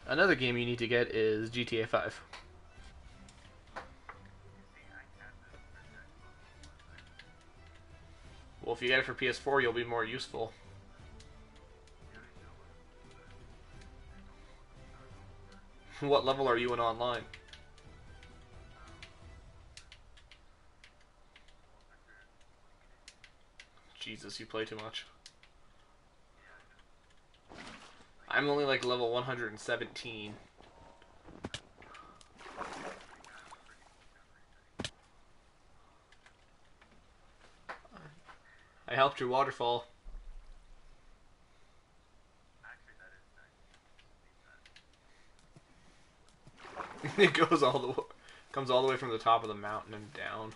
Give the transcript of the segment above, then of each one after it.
Another game you need to get is GTA 5. Well, if you get it for PS4, you'll be more useful. What level are you in online? Jesus, you play too much. I'm only like level 117. I helped your waterfall. It goes all the comes all the way from the top of the mountain and down.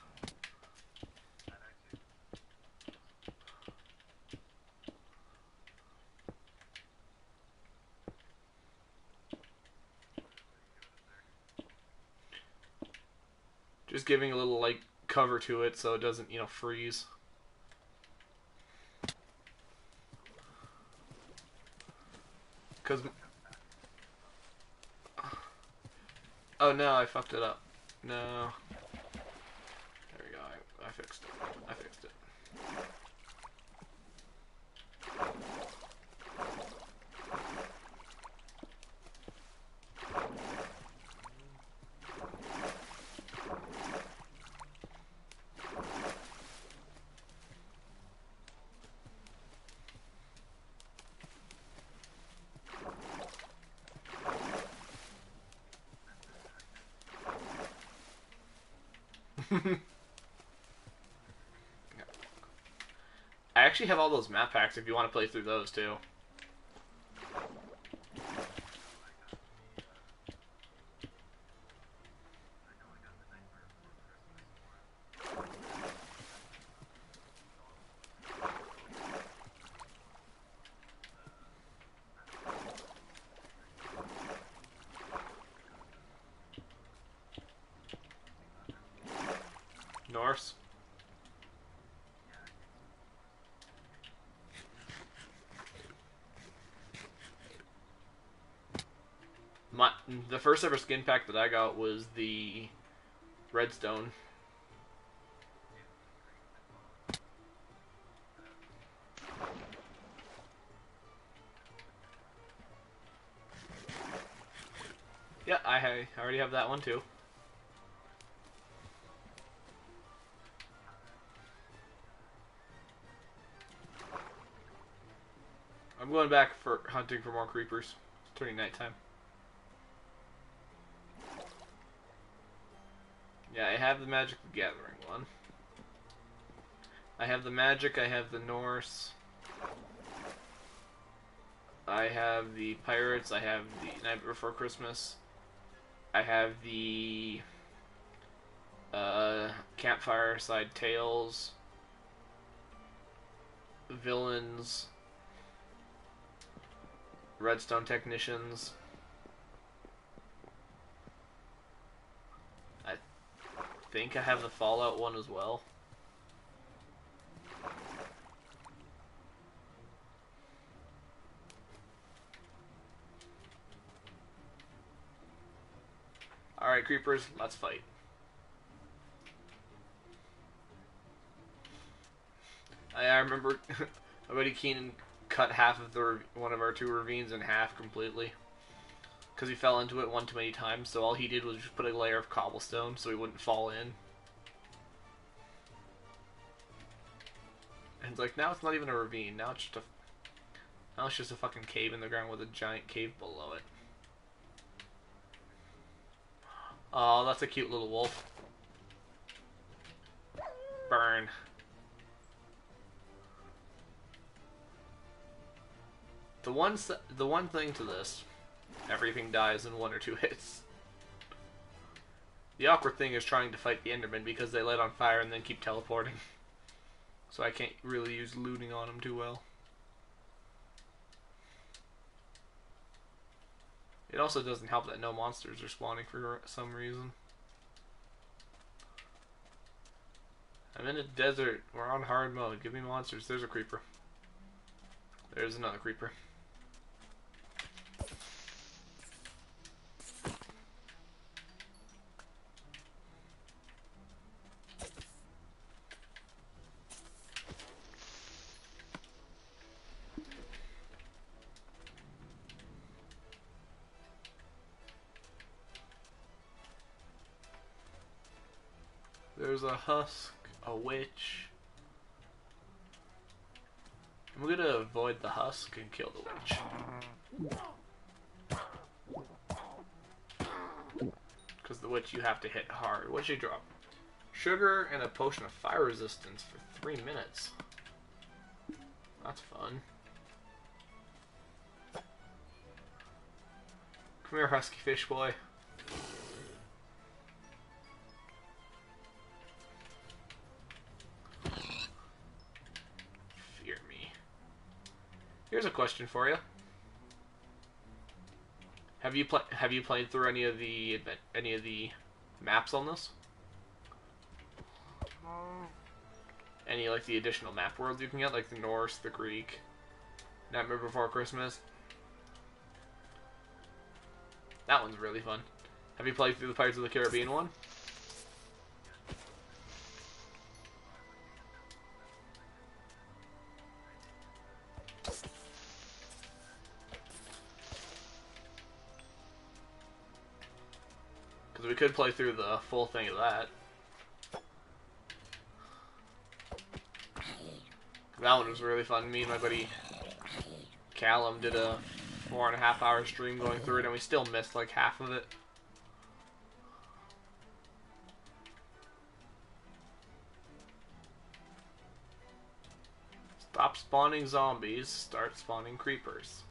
Just giving a little like cover to it so it doesn't, freeze. Cause oh no, I fucked it up. No. There we go. I fixed it. I fixed it. I actually have all those map packs if you want to play through those too. Norse. The first ever skin pack that I got was the Redstone. Yeah, I already have that one too. I'm going back for hunting for more creepers. It's turning nighttime. Yeah, I have the Magic the Gathering one. I have the Magic, I have the Norse. I have the Pirates, I have the Night Before Christmas. I have the Campfire Side Tales. Villains. Redstone Technicians. I think I have the Fallout one as well. Alright, creepers, let's fight. I remember my buddy Keenan cut half of one of our two ravines in half completely. Because he fell into it one too many times, so all he did was just put a layer of cobblestone so he wouldn't fall in. And it's like, now it's not even a ravine, now it's just a fucking cave in the ground with a giant cave below it. Oh, that's a cute little wolf. Burn. The one thing to this, everything dies in 1 or 2 hits. The awkward thing is trying to fight the Endermen because they light on fire and then keep teleporting. So I can't really use looting on them too well. It also doesn't help that no monsters are spawning for some reason. I'm in a desert. We're on hard mode. Give me monsters. There's a creeper. There's another creeper. There's a husk, a witch. I'm gonna avoid the husk and kill the witch. Because the witch you have to hit hard. What'd she drop? Sugar and a potion of fire resistance for 3 minutes. That's fun. Come here, husky fish boy. Fear me. Here's a question for you. Have you played through any of the maps on this? Any like the additional map worlds you can get, like the Norse, the Greek, Nightmare Before Christmas? That one's really fun. Have you played through the Pirates of the Caribbean one? Because we could play through the full thing of that. That one was really fun. Me and my buddy Callum did a 4.5 hour stream going through it, and we still missed like half of it. Stop spawning zombies, start spawning creepers.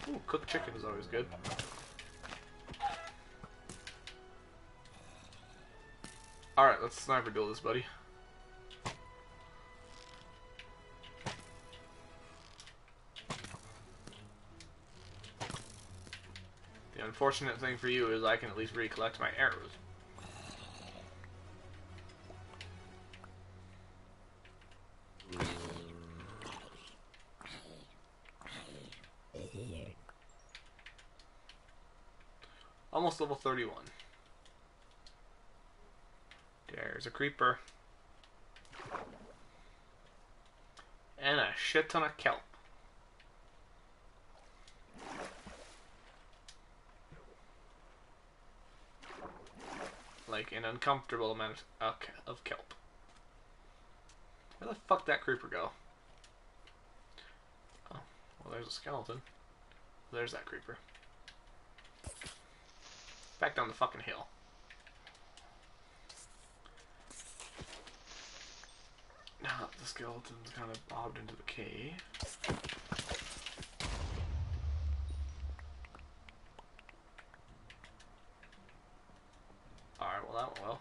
Ooh, cooked chicken is always good. Alright, let's sniper duel this, buddy. The unfortunate thing for you is I can at least recollect my arrows. Almost level 31. There's a creeper. And a shit ton of kelp. Like an uncomfortable amount of kelp. Where the fuck did that creeper go? Oh, well there's a skeleton. There's that creeper. Back down the fucking hill. Now that the skeleton's kind of bobbed into the cave. Alright, well that went well.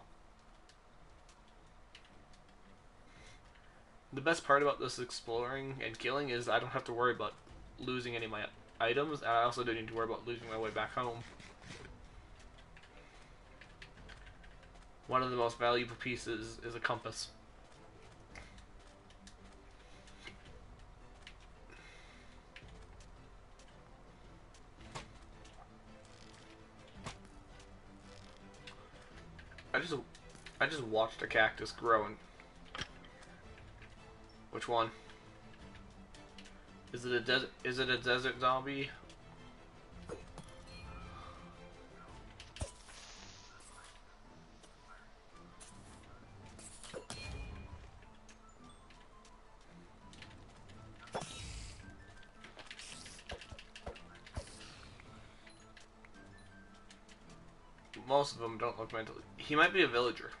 The best part about this exploring and killing is I don't have to worry about losing any of my items, and I also don't need to worry about losing my way back home. One of the most valuable pieces is a compass. I just watched a cactus grow and... Which one? Is it a desert zombie? Most of them don't look mentally. He might be a villager.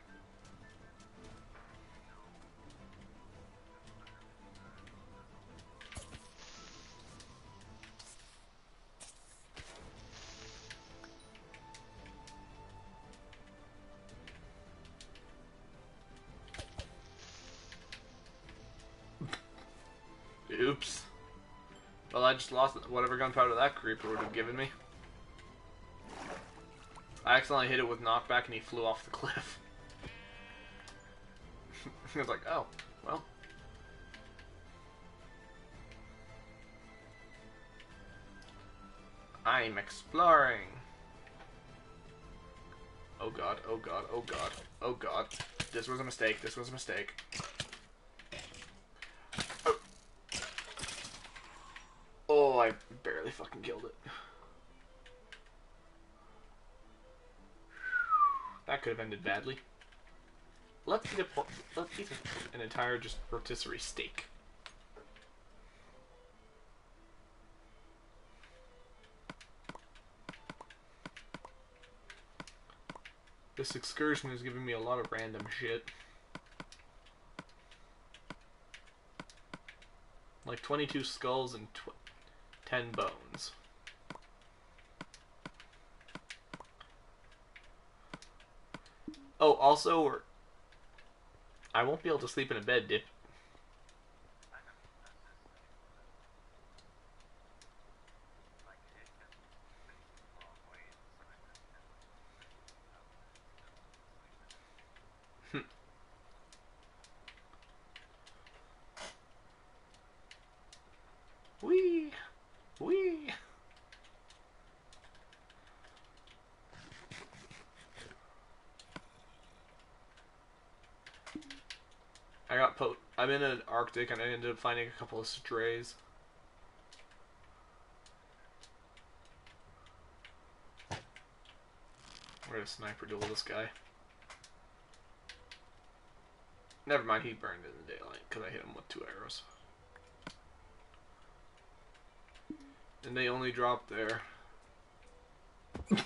Oops. Well, I just lost whatever gunpowder that creeper would have given me. I accidentally hit it with knockback and he flew off the cliff. It's like, oh, well. I'm exploring. Oh god, oh god, oh god, oh god. This was a mistake, this was a mistake. Oh, oh, I barely fucking killed it. That could have ended badly. Let's eat an entire just rotisserie steak. This excursion is giving me a lot of random shit. Like 22 skulls and 10 bones. Oh, also, I won't be able to sleep in a bed, Dip. Wee! Wee! I'm in an Arctic and I ended up finding a couple of strays. We're gonna sniper duel this guy. Never mind, he burned in the daylight because I hit him with 2 arrows. And they only drop there. It's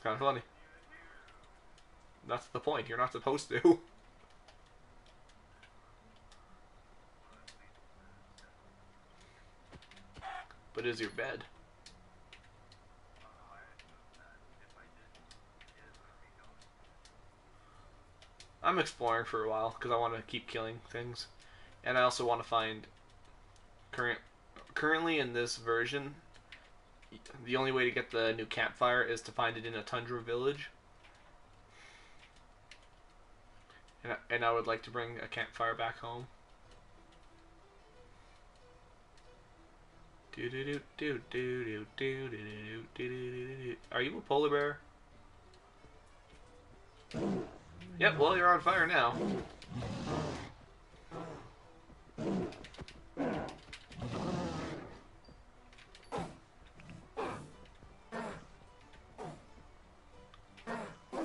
kind of funny. That's the point. You're not supposed to. But is your bed? I'm exploring for a while because I want to keep killing things, and I also want to find currently in this version. The only way to get the new campfire is to find it in a tundra village. And I would like to bring a campfire back home. Are you a polar bear? Yep, well, you're on fire now.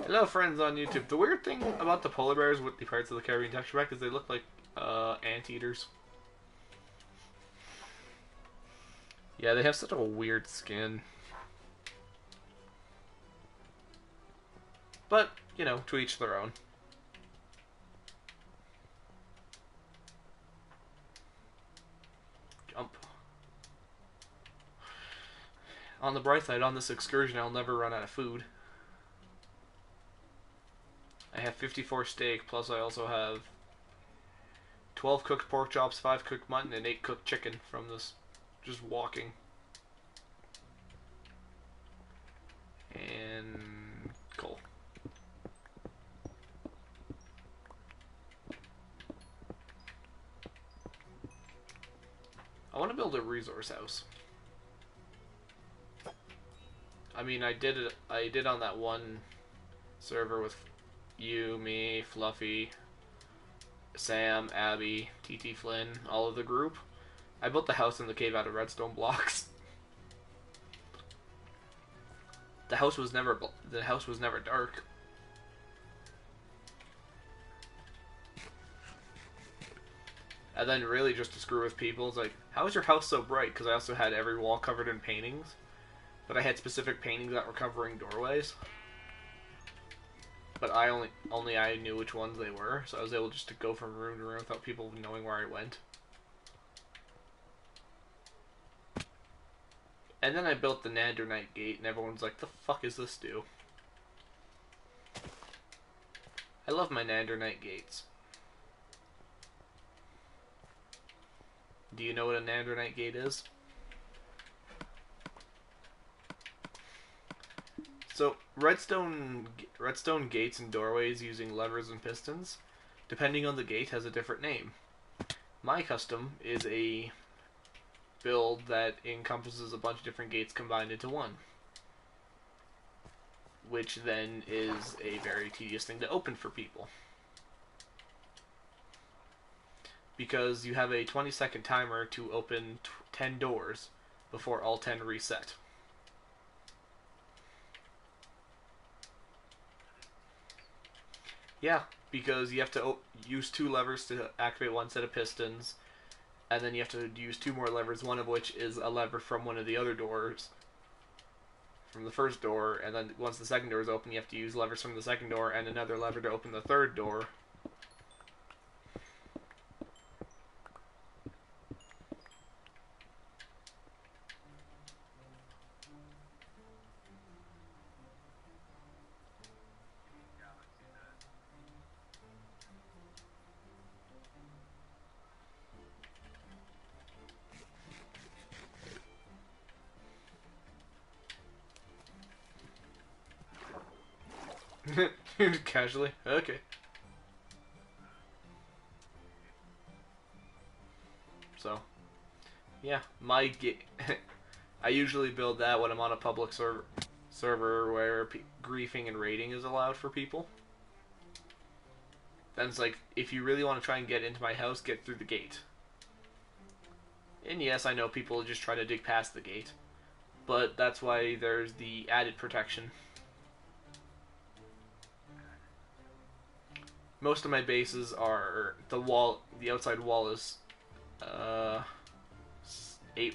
Hello, friends on YouTube. The weird thing about the polar bears with the Pirates of the Caribbean texture pack is they look like anteaters. Yeah, they have such a weird skin. But, you know, to each their own. Jump. On the bright side, on this excursion, I'll never run out of food. I have 54 steak, plus I also have 12 cooked pork chops, 5 cooked mutton, and 8 cooked chicken from this just walking. And coal. I want to build a resource house. I mean, I did on that one server with you, me, Fluffy, Sam, Abby, TT Flynn, all of the group. I built the house in the cave out of redstone blocks. The house was never dark. And then really just to screw with people, it's like, how is your house so bright? Because I also had every wall covered in paintings. But I had specific paintings that were covering doorways. But only I knew which ones they were, so I was able just to go from room to room without people knowing where I went. And then I built the Nandernite gate, and everyone's like, the fuck is this do? I love my Nandernite gates. Do you know what a Nandernite gate is? redstone gates and doorways using levers and pistons, depending on the gate, has a different name. My custom is a build that encompasses a bunch of different gates combined into one, which then is a very tedious thing to open for people. Because you have a 20-second timer to open 10 doors before all 10 reset. Yeah, because you have to use 2 levers to activate one set of pistons, and then you have to use 2 more levers, one of which is a lever from one of the other doors, from the first door, and then once the second door is open, you have to use levers from the second door and another lever to open the third door. Casually? Okay. So, yeah, I usually build that when I'm on a public server where griefing and raiding is allowed for people. Then it's like, if you really want to try and get into my house, get through the gate. And yes, I know people just try to dig past the gate, but that's why there's the added protection. Most of my bases are the outside wall is 8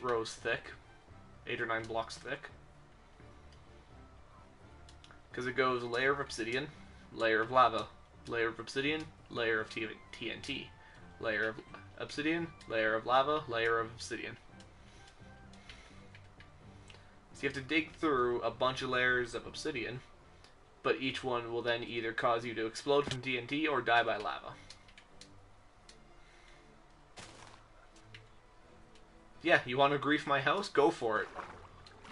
rows thick, 8 or 9 blocks thick, because it goes layer of obsidian, layer of lava, layer of obsidian, layer of TNT, layer of obsidian, layer of lava, layer of obsidian. So you have to dig through a bunch of layers of obsidian, but each one will then either cause you to explode from TNT or die by lava. Yeah, you want to grief my house? Go for it.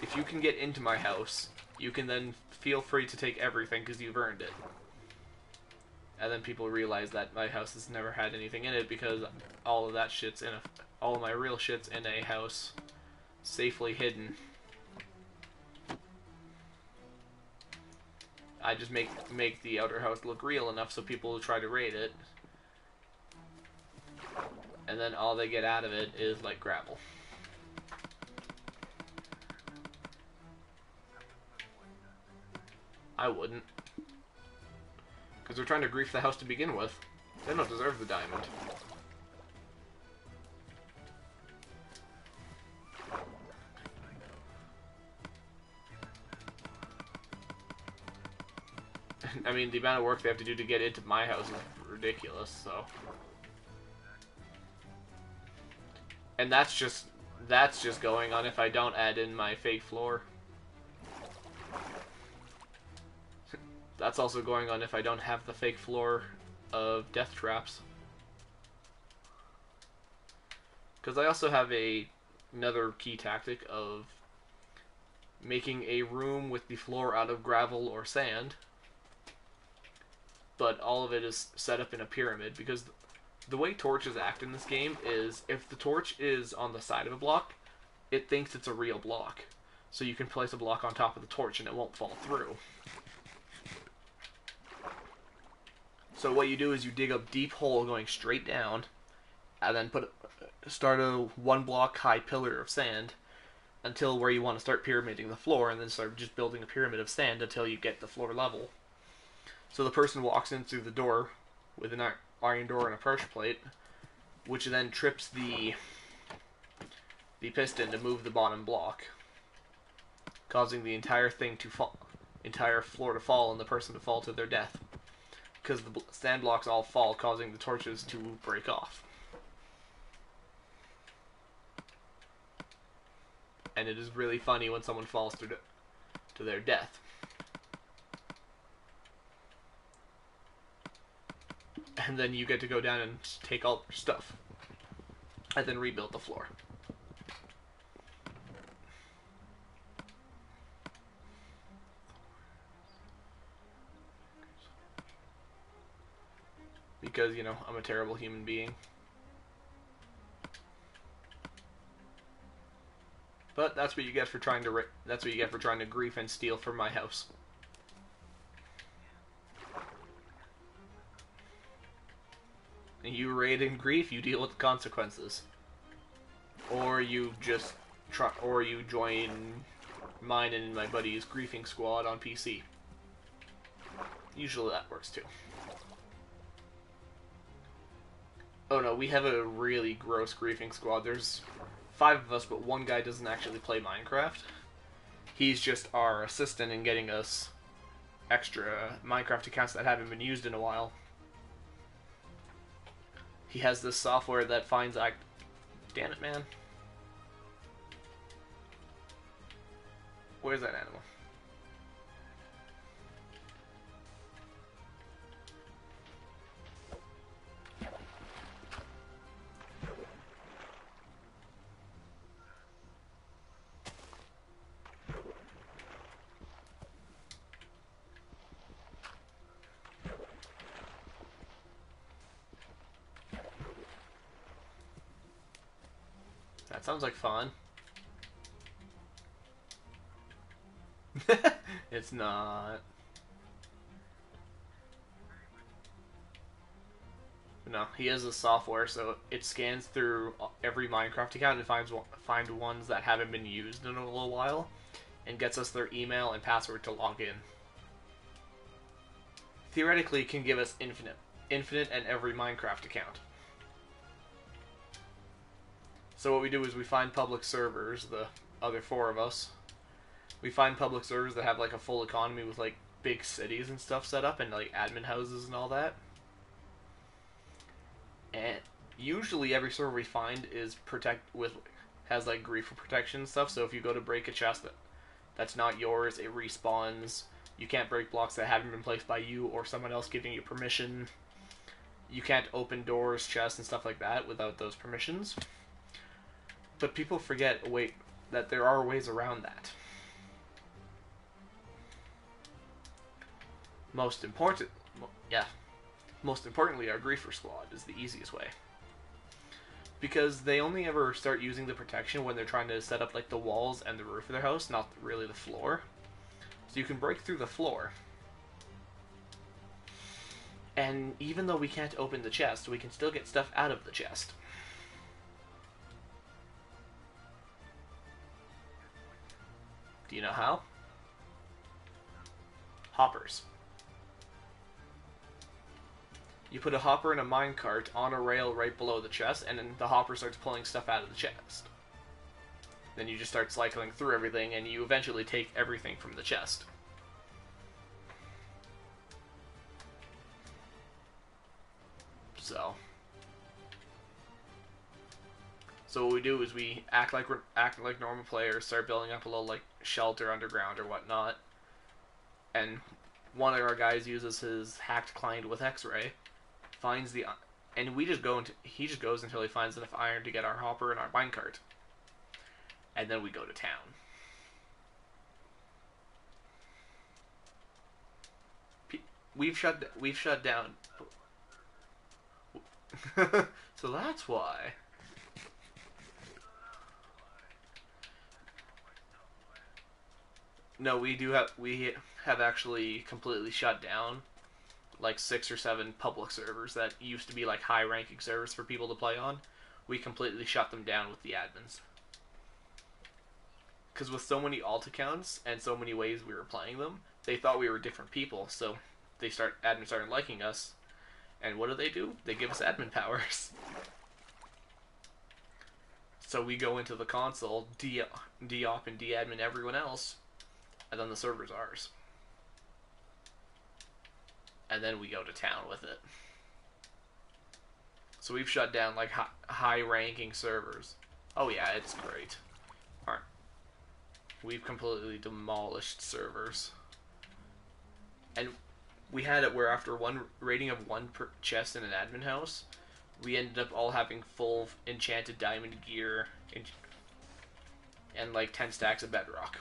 If you can get into my house, you can then feel free to take everything because you've earned it. And then people realize that my house has never had anything in it because all of that shit's all of my real shit's in a house, safely hidden. I just make the outer house look real enough so people will try to raid it. And then all they get out of it is like gravel. I wouldn't. Because they're trying to grief the house to begin with. They don't deserve the diamond. I mean, the amount of work they have to do to get into my house is ridiculous, so. And that's just going on if I don't add in my fake floor. That's also going on if I don't have the fake floor of death traps. Because I also have another key tactic of making a room with the floor out of gravel or sand, but all of it is set up in a pyramid, because the way torches act in this game is if the torch is on the side of a block, it thinks it's a real block. So you can place a block on top of the torch and it won't fall through. So what you do is you dig a deep hole going straight down, and then start a 1 block high pillar of sand until where you want to start pyramiding the floor, and then start just building a pyramid of sand until you get the floor level. So the person walks in through the door with an iron door and a pressure plate, which then trips the piston to move the bottom block, causing the entire thing to fall, entire floor to fall, and the person to fall to their death. Because the sand blocks all fall, causing the torches to break off. And it is really funny when someone falls to their death. And then you get to go down and take all their stuff. And then rebuild the floor. because, you know, I'm a terrible human being. But that's what you get for trying to grief and steal from my house. You raid and grief, you deal with the consequences. Or you just or you join mine and my buddy's griefing squad on PC. Usually that works too. Oh no, we have a really gross griefing squad. There's 5 of us, but one guy doesn't actually play Minecraft. He's just our assistant in getting us extra Minecraft accounts that haven't been used in a while. He has this software that finds Damn it, man. Where's that animal? That sounds like fun. It's not. No, he has a software, so it scans through every Minecraft account and find ones that haven't been used in a little while, and gets us their email and password to log in. Theoretically, it can give us infinite and every Minecraft account. So what we do is we find public servers, the other 4 of us. We find public servers that have like a full economy with like big cities and stuff set up and like admin houses and all that. And usually every server we find is has like grief for protection and stuff. So if you go to break a chest that's not yours, it respawns. You can't break blocks that haven't been placed by you or someone else giving you permission. You can't open doors, chests, and stuff like that without those permissions. But people forget, that there are ways around that. Most importantly, our griefer squad is the easiest way. Because they only ever start using the protection when they're trying to set up like the walls and the roof of their house, not really the floor. So you can break through the floor. And even though we can't open the chest, we can still get stuff out of the chest. Do you know how? Hoppers. You put a hopper in a minecart on a rail right below the chest, and then the hopper starts pulling stuff out of the chest. Then you just start cycling through everything, and you eventually take everything from the chest. So what we do is we act like normal players, start building up a little like shelter underground or whatnot, and one of our guys uses his hacked client with X-ray, finds and he just goes until he finds enough iron to get our hopper and our minecart, and then we go to town. We've shut down. So that's why. No, we have actually completely shut down like 6 or 7 public servers that used to be like high-ranking servers for people to play on. We completely shut them down with the admins. Because with so many alt accounts and so many ways we were playing them, they thought we were different people, so admins started liking us. And what do? They give us admin powers. So we go into the console, de-op and de-admin everyone else, and then the server's ours. And then we go to town with it. So we've shut down like high-ranking servers. Oh yeah, it's great. Alright. We've completely demolished servers. And we had it where after one rating of 1 per chest in an admin house, we ended up all having full enchanted diamond gear and like 10 stacks of bedrock.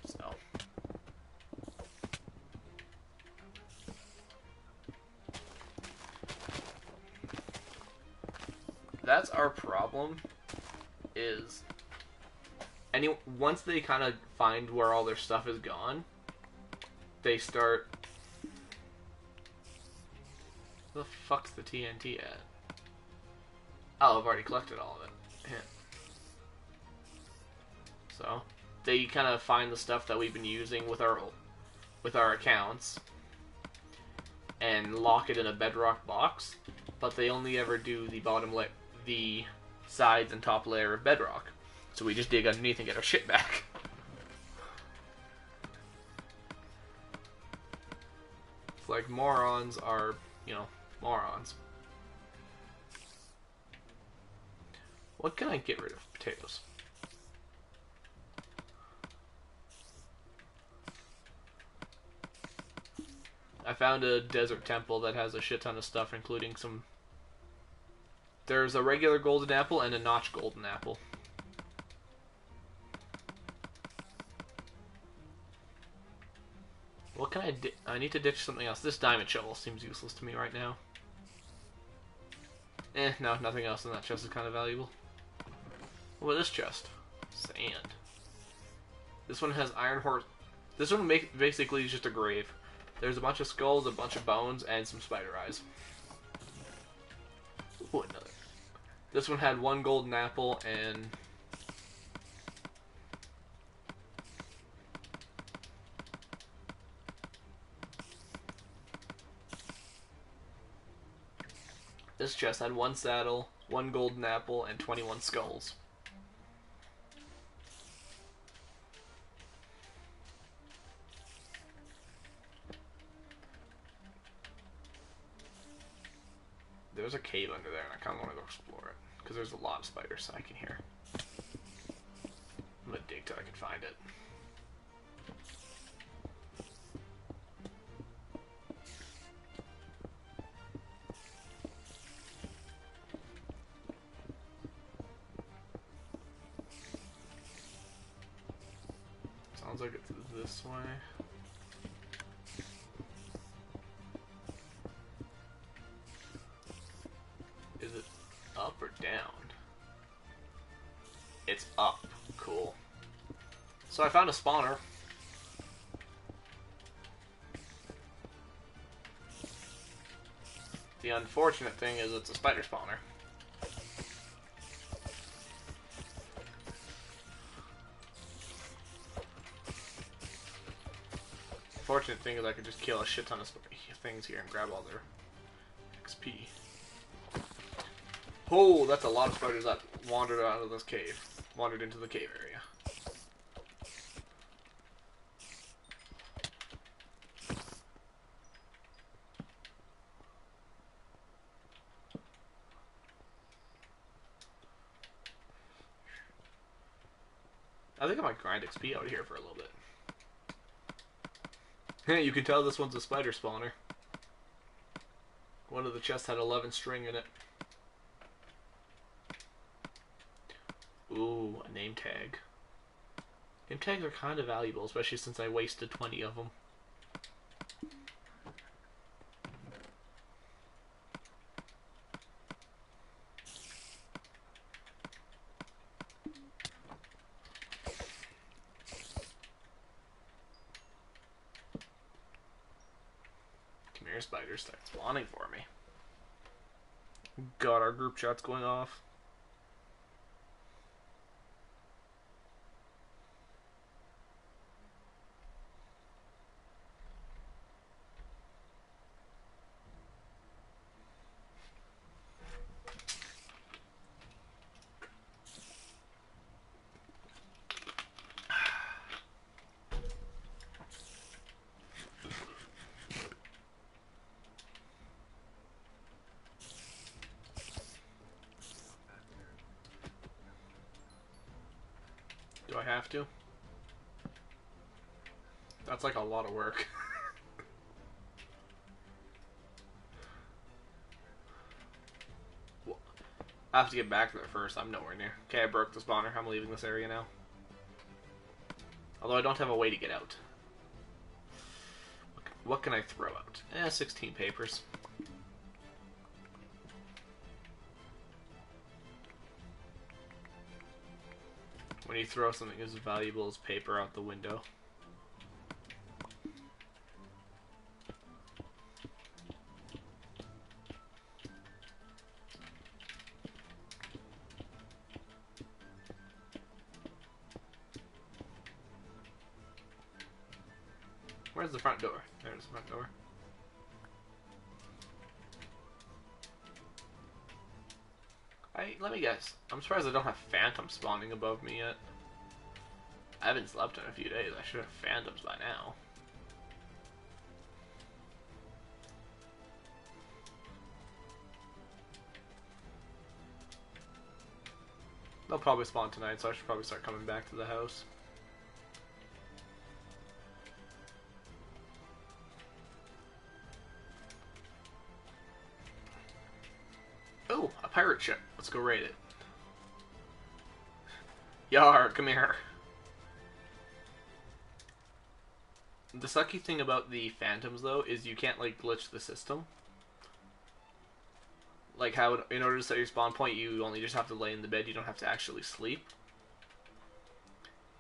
So that's our problem. Is once they kind of find where all their stuff is gone, they start. Where the fuck's the TNT at? Oh, I've already collected all of it. Yeah. So they kind of find the stuff that we've been using with our accounts and lock it in a bedrock box, but they only ever do the bottom layer, the sides and top layer of bedrock. So we just dig underneath and get our shit back. It's like morons are, morons. What can I get rid of? Potatoes. I found a desert temple that has a shit ton of stuff, including some... There's a regular golden apple and a notch golden apple. What can I need to ditch something else. This diamond shovel seems useless to me right now. No, nothing else in that chest is kind of valuable. What about this chest? Sand. This one has iron horse. This one basically is just a grave. There's a bunch of skulls, a bunch of bones, and some spider eyes. Ooh, another. This one had one golden apple and... This chest had one saddle, one golden apple, and 21 skulls. There's a cave under there, and I kind of want to go explore it, because there's a lot of spiders I can hear. I'm going to dig till I can find it. Sounds like it's this way. Is it up or down? It's up. Cool. So I found a spawner. The unfortunate thing is it's a spider spawner. Fortunate thing is I could just kill a shit ton of things here and grab all their XP. Oh, that's a lot of spiders that wandered out of this cave. Wandered into the cave area. I think I might grind XP out here for a little bit. You can tell this one's a spider spawner. One of the chests had 11 string in it. Ooh, a name tag. Name tags are kind of valuable, especially since I wasted 20 of them. Spiders start spawning for me. God, our group chat's going off. Do I have to? That's like a lot of work. Well, I have to get back there first. I'm nowhere near. Okay, I broke the spawner. I'm leaving this area now. Although I don't have a way to get out. What can I throw out? 16 papers. when you throw something as valuable as paper out the window. Where's the front door? There's the front door. Let me guess. I'm surprised I don't have phantoms spawning above me yet. I haven't slept in a few days. I should have phantoms by now. They'll probably spawn tonight, so I should probably start coming back to the house. Oh, a pirate ship. Let's go raid it. Yar, come here. The sucky thing about the phantoms, though, is you can't, like, glitch the system. Like how, in order to set your spawn point, you only just have to lay in the bed, you don't have to actually sleep.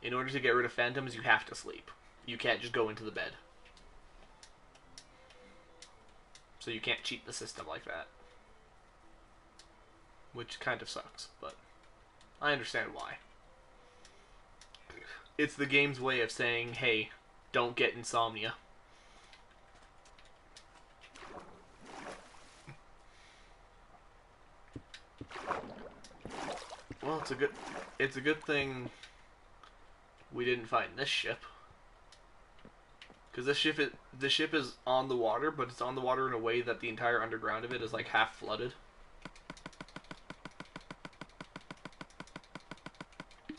In order to get rid of phantoms, you have to sleep. You can't just go into the bed. So you can't cheat the system like that. Which kind of sucks, but I understand why. It's the game's way of saying, hey, don't get insomnia. Well, it's a good thing we didn't find this ship. Because this ship is on the water, but it's on the water in a way that the entire underground of it is like half flooded.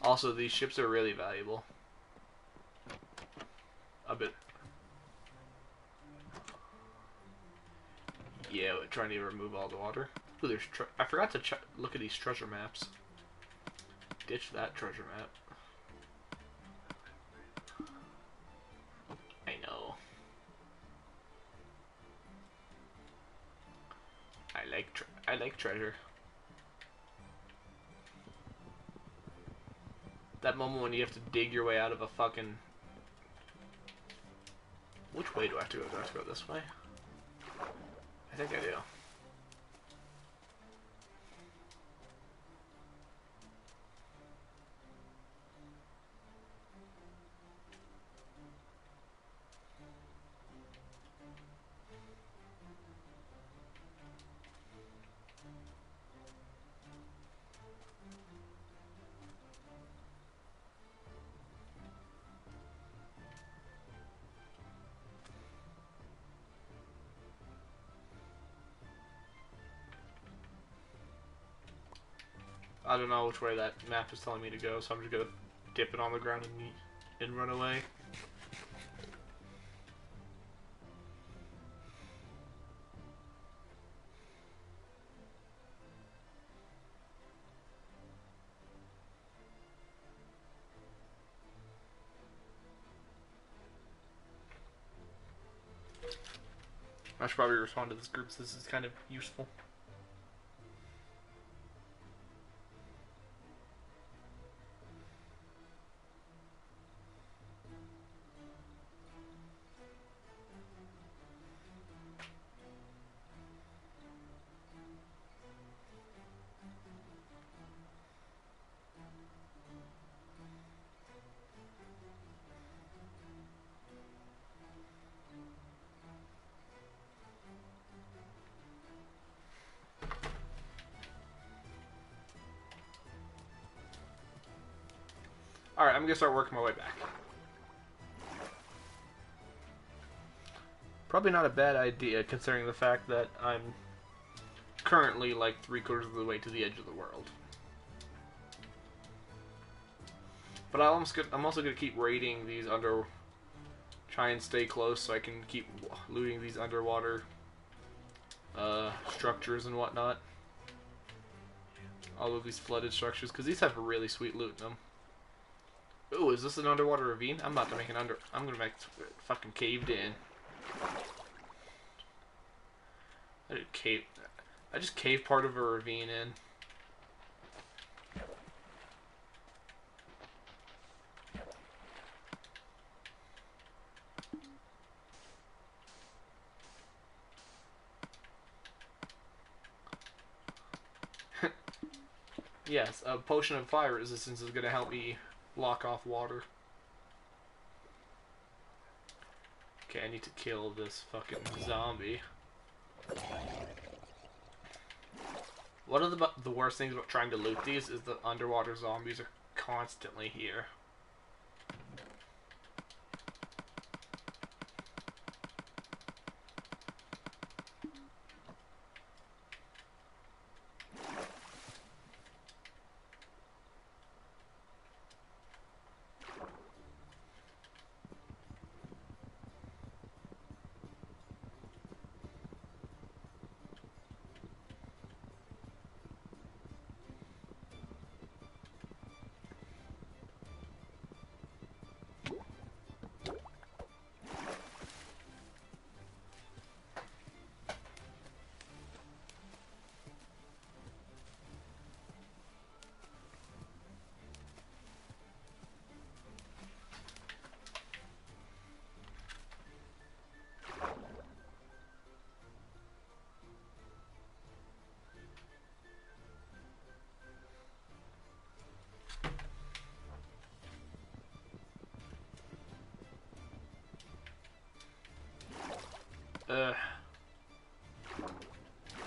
Also, these ships are really valuable. A bit. Yeah, we're trying to remove all the water. Ooh, there's I forgot to look at these treasure maps. Ditch that treasure map. I know. I like treasure. That moment when you have to dig your way out of a fucking... Which way do I have to go? Do I have to go this way? I think I do. I don't know which way that map is telling me to go, so I'm just gonna dip it on the ground and run away. I should probably respond to this group, so this is kind of useful. Alright, I'm gonna start working my way back. Probably not a bad idea, considering the fact that I'm currently like 3/4 of the way to the edge of the world. But I'm also gonna keep raiding these try and stay close so I can keep looting these underwater structures and whatnot. All of these flooded structures, because these have really sweet loot in them. Ooh, is this an underwater ravine? I'm about to make I'm gonna make it fucking caved in. I just caved part of a ravine in. Yes, a potion of fire resistance is going to help me block off water. Okay, I need to kill this fucking zombie. One of the worst things about trying to loot these is the underwater zombies are constantly here.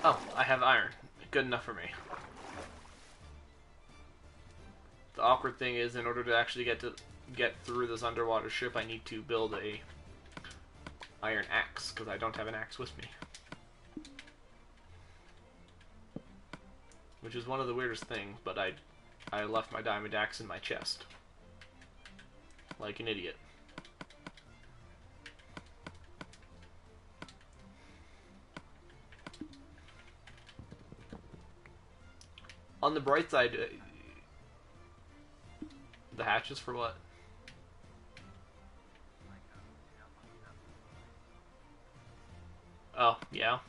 Oh, I have iron. Good enough for me. The awkward thing is, in order to actually get through this underwater ship, I need to build a iron axe, because I don't have an axe with me. Which is one of the weirdest things, but I left my diamond axe in my chest. Like an idiot. On the bright side, the hatches for what? Oh, yeah.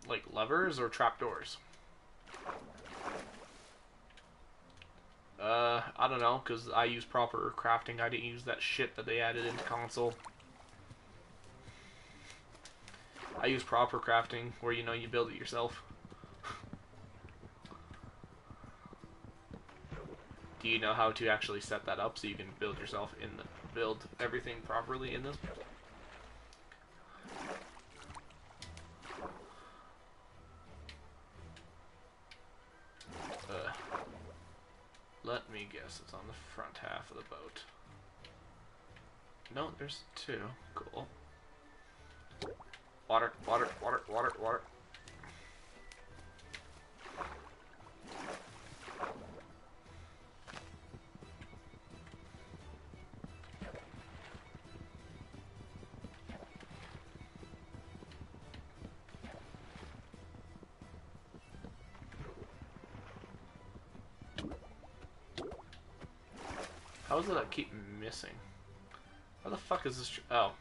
Like levers or trapdoors? I don't know, because I use proper crafting. I didn't use that shit that they added into console. I use proper crafting, where you build it yourself. Do you know how to actually set that up so you can build yourself build everything properly in this? Let me guess, it's on the front half of the boat. No, there's two. Cool. Water, water, water, water, water. How is it I keep missing? How the fuck is this? Oh.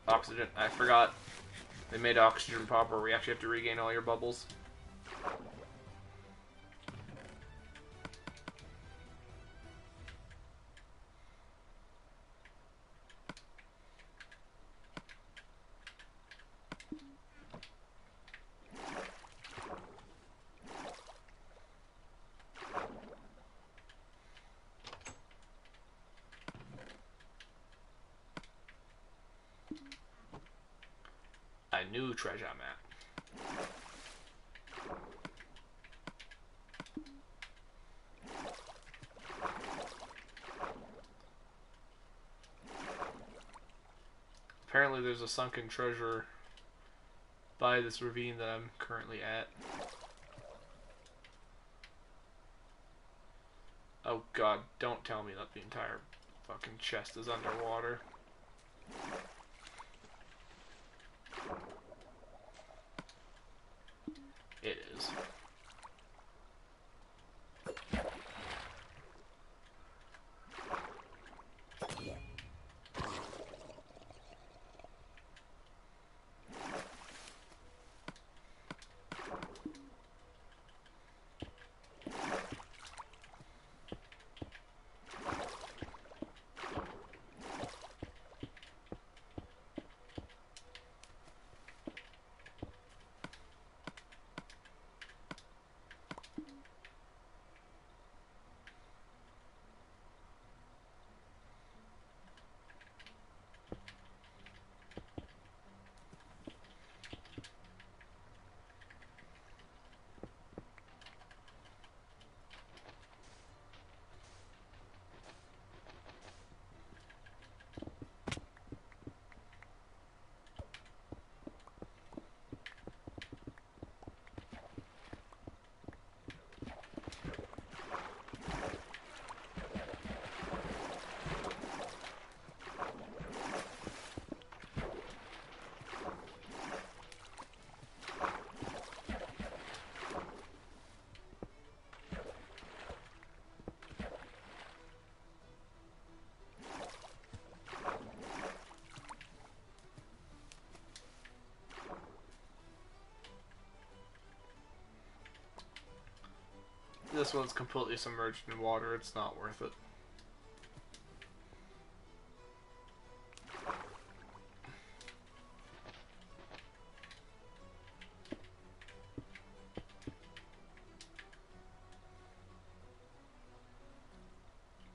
Oxygen. I forgot. They made oxygen pop where we actually have to regain all your bubbles. A new treasure map. Apparently there's a sunken treasure by this ravine that I'm currently at. Oh god, don't tell me that the entire fucking chest is underwater. It is. This one's completely submerged in water. It's not worth it.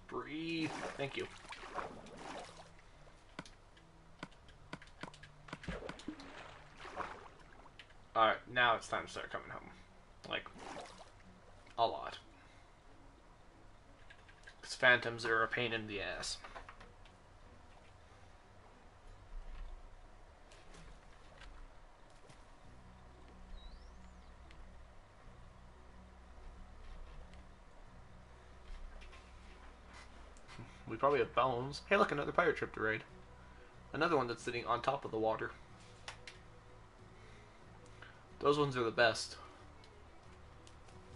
Breathe. Thank you. Alright, now it's time to start coming home. Like, a lot. Because phantoms are a pain in the ass. We probably have bones. Hey look, another pirate ship to raid. Another one that's sitting on top of the water. Those ones are the best.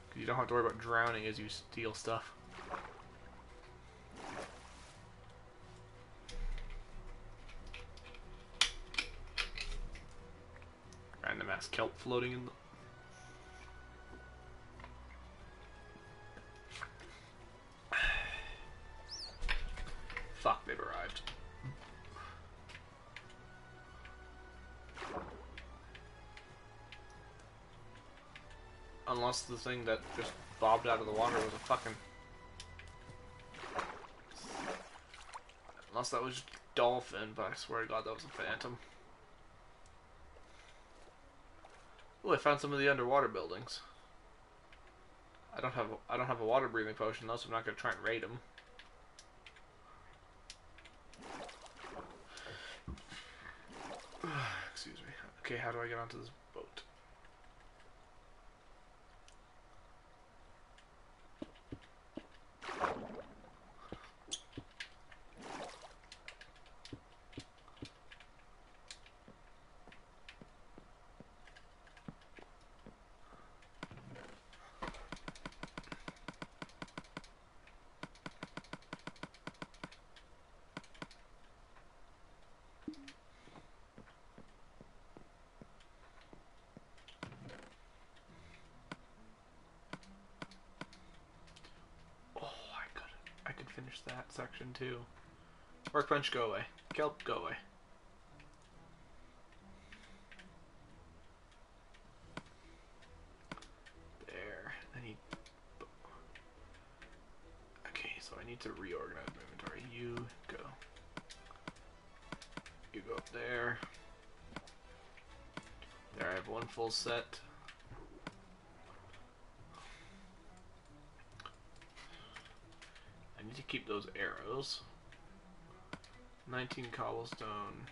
Because you don't have to worry about drowning as you steal stuff. Random ass kelp floating in the... Fuck, they've arrived. Unless the thing that just bobbed out of the water was a fucking... Unless that was just a dolphin, but I swear to God that was a phantom. Oh, I found some of the underwater buildings. I don't have a water breathing potion though, so I'm not gonna try and raid them. Excuse me. Okay, how do I get onto this boat? I could finish that section too. Workbench, go away. Kelp, go away. There. I need... Okay, so I need to reorganize my inventory. You go. You go up there. There, I have one full set. I need to keep those arrows. 19 cobblestone.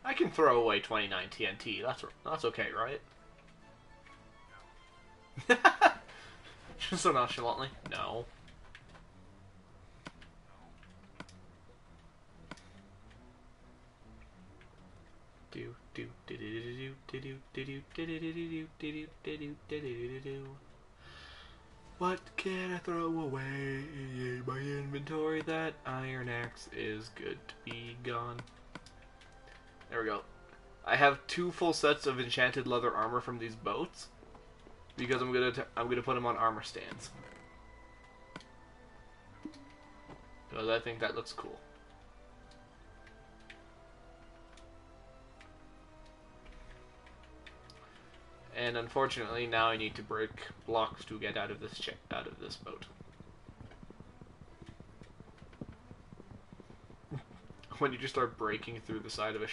I can throw away 29 TNT. That's okay, right? Just so nonchalantly. No. What can I throw away in my inventory? That iron axe is good to be gone. There we go. I have 2 full sets of enchanted leather armor from these boats because I'm gonna put them on armor stands because I think that looks cool. And unfortunately, now I need to break blocks to get out of this boat. When you just start breaking through the side of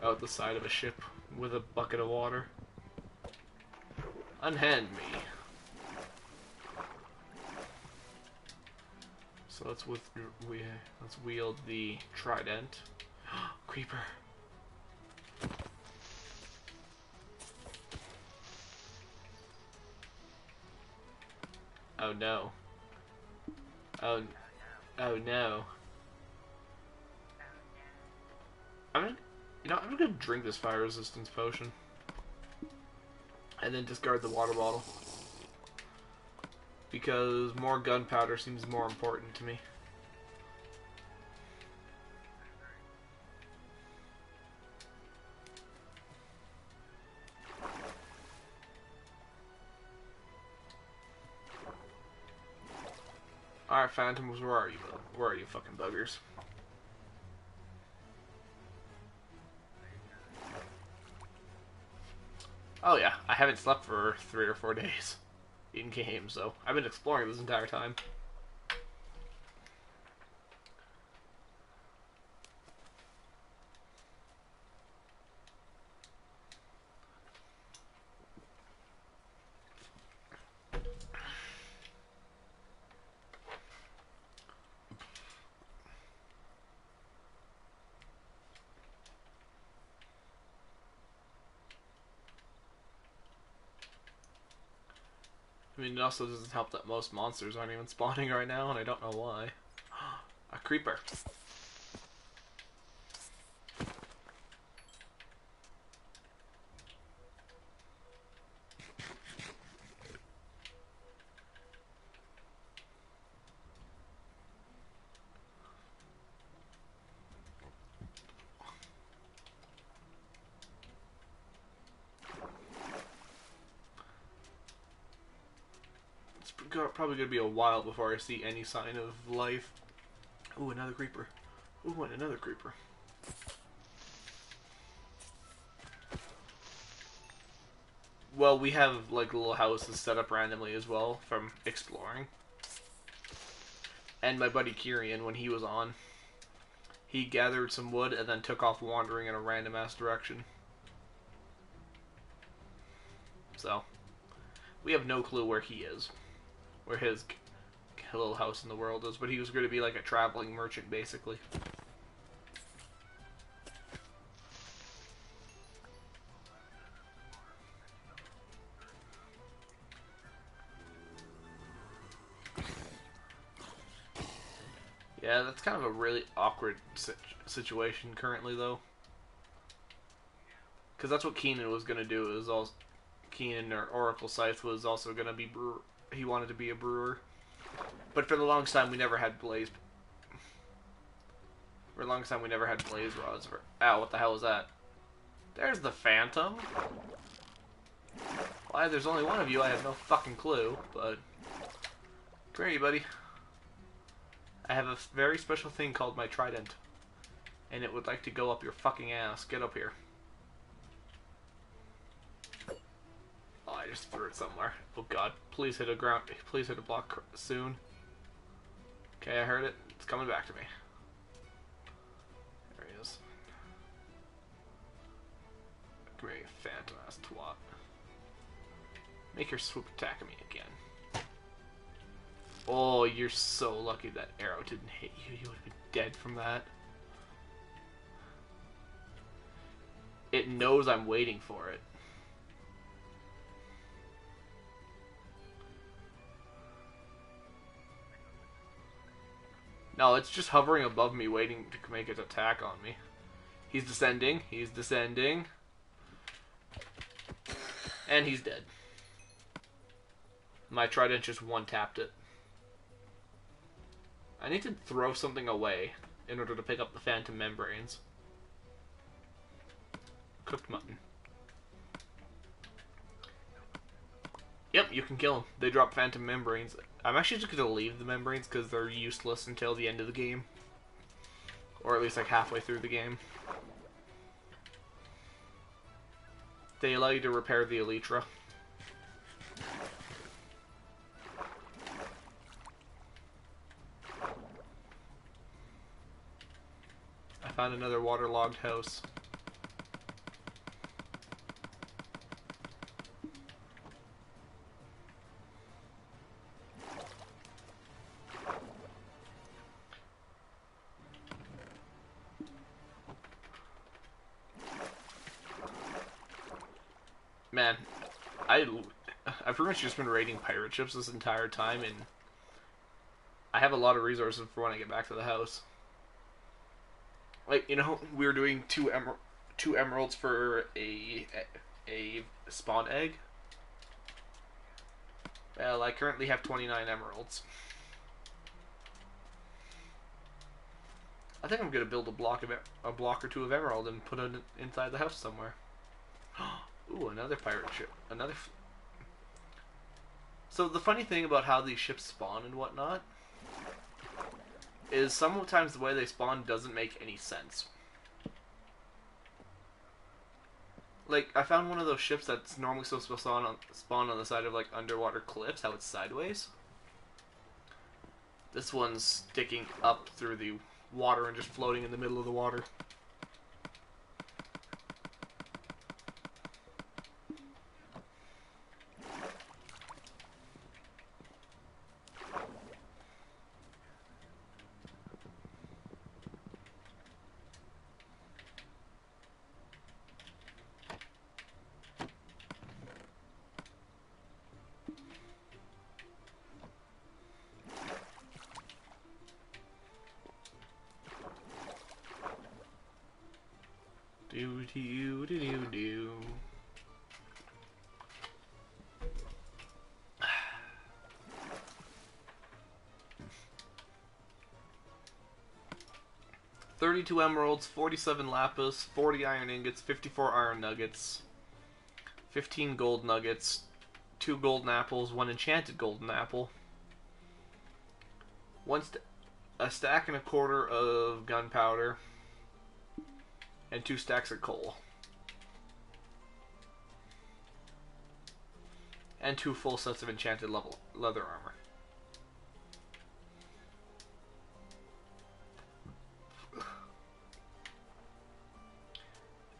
out the side of a ship with a bucket of water. Unhand me. So let's wield the trident. Creeper. Oh no. Oh no. I'm just gonna drink this fire resistance potion. And then discard the water bottle. Because more gunpowder seems more important to me. Alright, Phantoms, where are you? Where are you, fucking buggers? Oh yeah, I haven't slept for 3 or 4 days in game, so I've been exploring this entire time. I mean, it also doesn't help that most monsters aren't even spawning right now, and I don't know why. A creeper. Probably gonna be a while before I see any sign of life. Ooh, another creeper. Ooh, and another creeper. Well, we have like little houses set up randomly as well from exploring. And my buddy Kirian, when he was on, he gathered some wood and then took off wandering in a random ass direction. So, we have no clue where he is. Where his little house in the world is, but he was going to be like a traveling merchant, basically. Yeah, that's kind of a really awkward situation currently, though. Because that's what Keenan was going to do, is also... Keenan, or Oracle Scythe, was also going to be brewer. He wanted to be a brewer. But for the longest time, we never had blaze... For the longest time, we never had blaze rods. Ow, what the hell is that? There's the Phantom. Why there's only one of you, I have no fucking clue, but... Come here, buddy. I have a very special thing called my trident. And it would like to go up your fucking ass. Get up here. Oh, I just threw it somewhere. Oh god. Please hit a ground. Please hit a block soon. Okay, I heard it. It's coming back to me. There he is. Come here, you phantom ass twat. Make your swoop attack at me again. Oh, you're so lucky that arrow didn't hit you. You would have been dead from that. It knows I'm waiting for it. No, it's just hovering above me, waiting to make its attack on me. He's descending. He's descending. And he's dead. My trident just one-tapped it. I need to throw something away in order to pick up the phantom membranes. Cooked mutton. Yep, you can kill them. They drop phantom membranes. I'm actually just going to leave the membranes because they're useless until the end of the game. Or at least like halfway through the game. They allow you to repair the elytra. I found another waterlogged house. Man, I've pretty much just been raiding pirate ships this entire time, and I have a lot of resources for when I get back to the house. Like, you know, we were doing two emeralds for a spawn egg. Well, I currently have 29 emeralds. I think I'm gonna build a block or two of emerald and put it inside the house somewhere. Ooh, another pirate ship. So the funny thing about how these ships spawn and whatnot is sometimes the way they spawn doesn't make any sense. Like, I found one of those ships that's normally supposed to spawn on the side of, like, underwater cliffs, how it's sideways. This one's sticking up through the water and just floating in the middle of the water. Do do do do do. $32 emeralds, 47 lapis, 40 iron ingots, 54 iron nuggets, 15 gold nuggets, 2 golden apples, 1 enchanted golden apple, a stack and a quarter of gunpowder, and 2 stacks of coal. And 2 full sets of enchanted leather armor.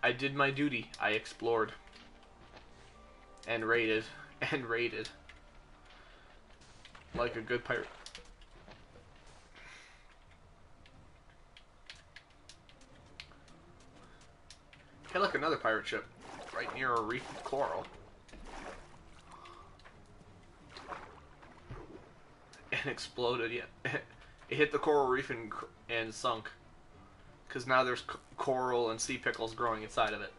I did my duty. I explored. And raided. And raided. Like a good pirate. Hey, look, another pirate ship. Right near a reef of coral. And exploded, yeah. It hit the coral reef and sunk. Because now there's coral and sea pickles growing inside of it.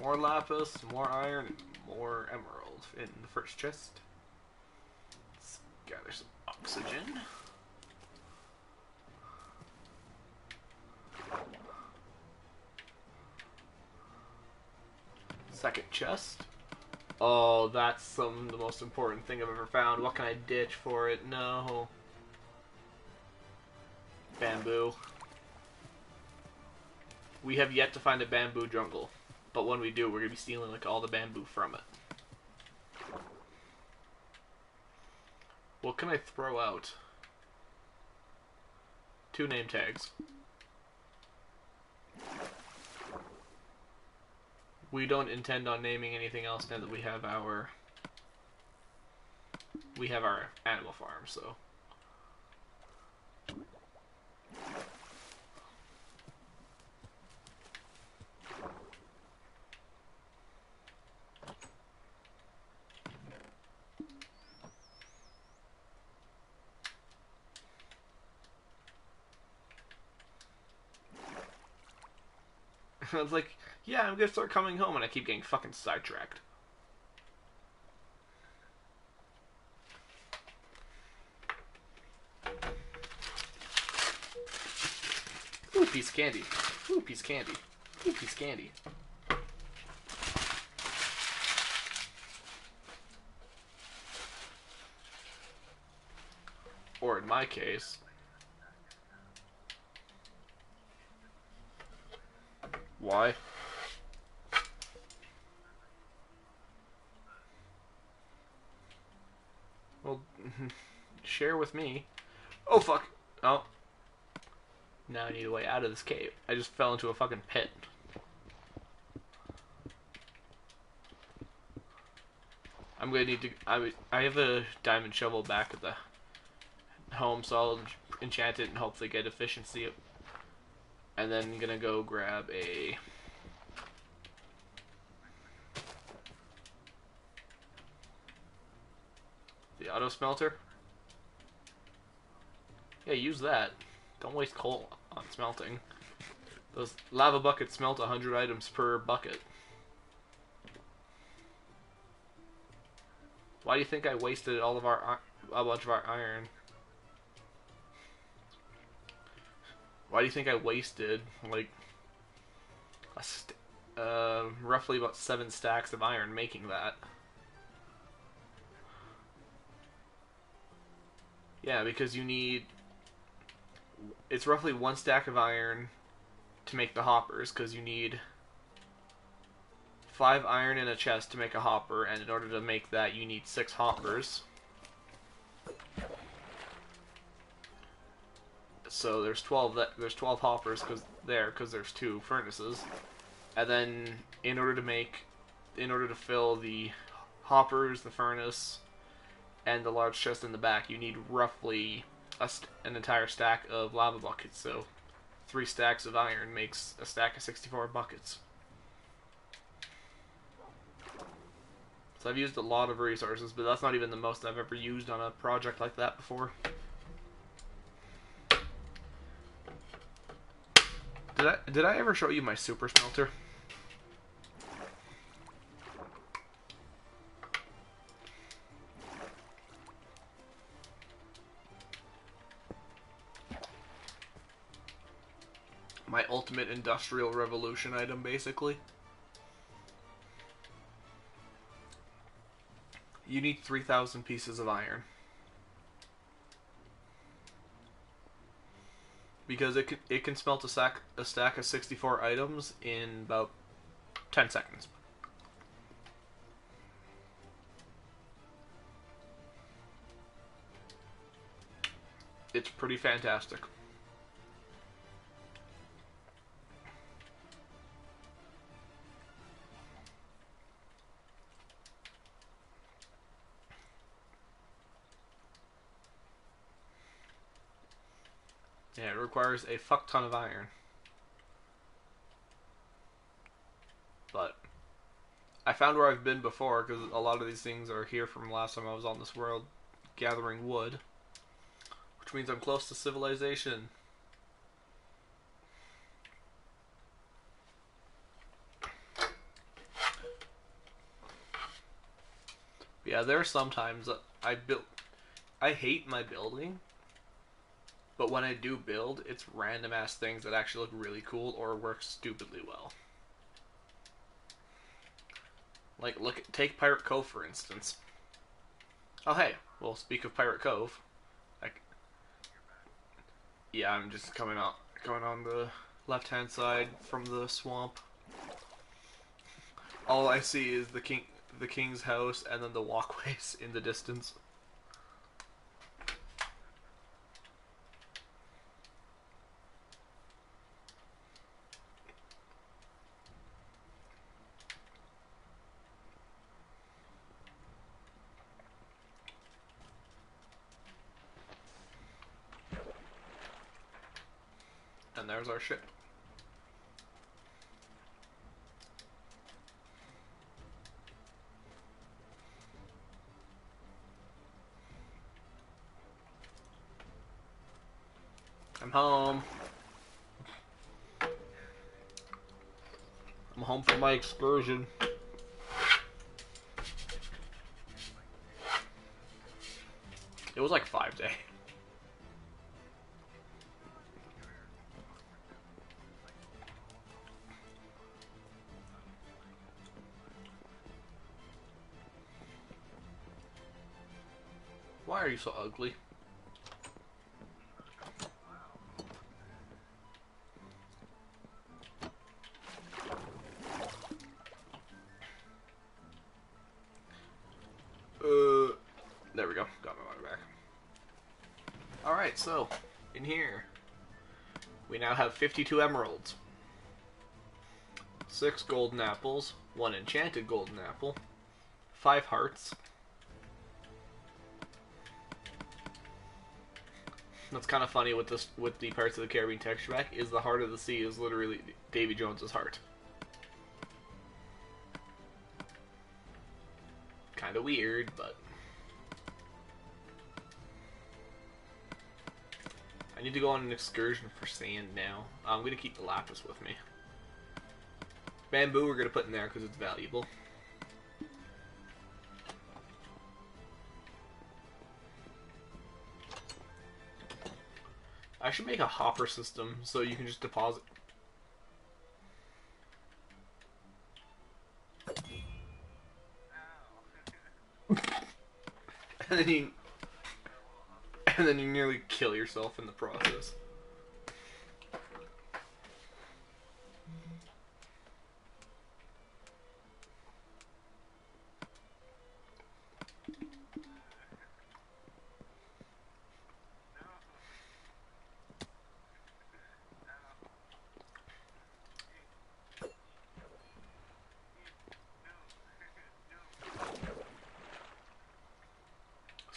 More lapis, more iron, more emerald in the first chest. Let's gather some oxygen. Second chest. Oh, that's the most important thing I've ever found. What can I ditch for it? No. Bamboo. We have yet to find a bamboo jungle. But when we do, we're going to be stealing like all the bamboo from it. What can I throw out? 2 name tags. We don't intend on naming anything else now that we have our animal farm, so. I was like, yeah, I'm gonna start coming home, and I keep getting fucking sidetracked. Ooh, piece of candy. Ooh, piece of candy. Ooh, piece of candy. Or in my case... Why? Well, share with me. Oh, fuck. Oh. Now I need a way out of this cave. I just fell into a fucking pit. I'm gonna need to... I have a diamond shovel back at the home, so I'll enchant it and hopefully get efficiency. And then I'm gonna go grab a... the auto smelter. Yeah, use that. Don't waste coal on smelting. Those lava buckets smelt 100 items per bucket. Why do you think I wasted all of a bunch of our iron? Why do you think I wasted, like, roughly about 7 stacks of iron making that? Yeah, because you need... It's roughly 1 stack of iron to make the hoppers, because you need 5 iron in a chest to make a hopper, and in order to make that, you need 6 hoppers. So there's 12 hoppers because there's 2 furnaces, and then in order to fill the hoppers, the furnace, and the large chest in the back, you need roughly an entire stack of lava buckets. So 3 stacks of iron makes a stack of 64 buckets. So I've used a lot of resources, but that's not even the most I've ever used on a project like that before. Did I ever show you my super smelter? My ultimate industrial revolution item, basically. You need 3,000 pieces of iron. Because it can smelt a stack of 64 items in about 10 seconds. It's pretty fantastic. Yeah, it requires a fuck ton of iron. But I found where I've been before, because a lot of these things are here from last time I was on this world gathering wood. Which means I'm close to civilization. Yeah, there are some times that I hate my building, but when I do build, it's random ass things that actually look really cool or work stupidly well. Like, take Pirate Cove for instance. Oh hey, well, speak of Pirate Cove, yeah, I'm just going on the left-hand side from the swamp. All I see is the king's house and then the walkways in the distance. And there's our ship. I'm home. I'm home from my excursion. It was like 5 days. Why are you so ugly? There we go. Got my water back. Alright, so, in here, we now have 52 emeralds, 6 golden apples, 1 enchanted golden apple, 5 hearts. That's kind of funny with the Pirates of the Caribbean texture pack, is the heart of the sea is literally Davy Jones's heart. Kind of weird, but I need to go on an excursion for sand now. I'm going to keep the lapis with me. Bamboo we're going to put in there because it's valuable. I should make a hopper system so you can just deposit. and then you and then you nearly kill yourself in the process.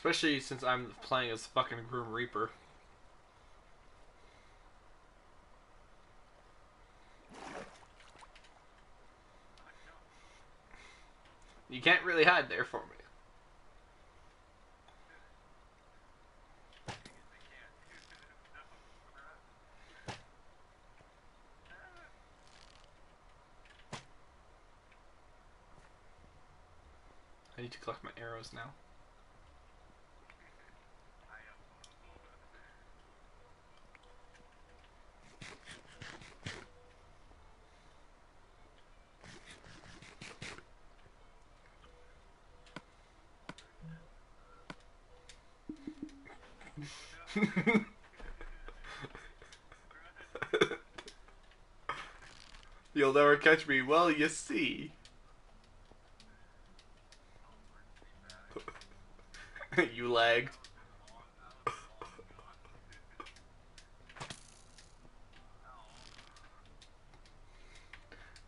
Especially since I'm playing as fucking Grim Reaper. You can't really hide there for me. I need to collect my arrows now. You'll never catch me. Well, you see. You lagged.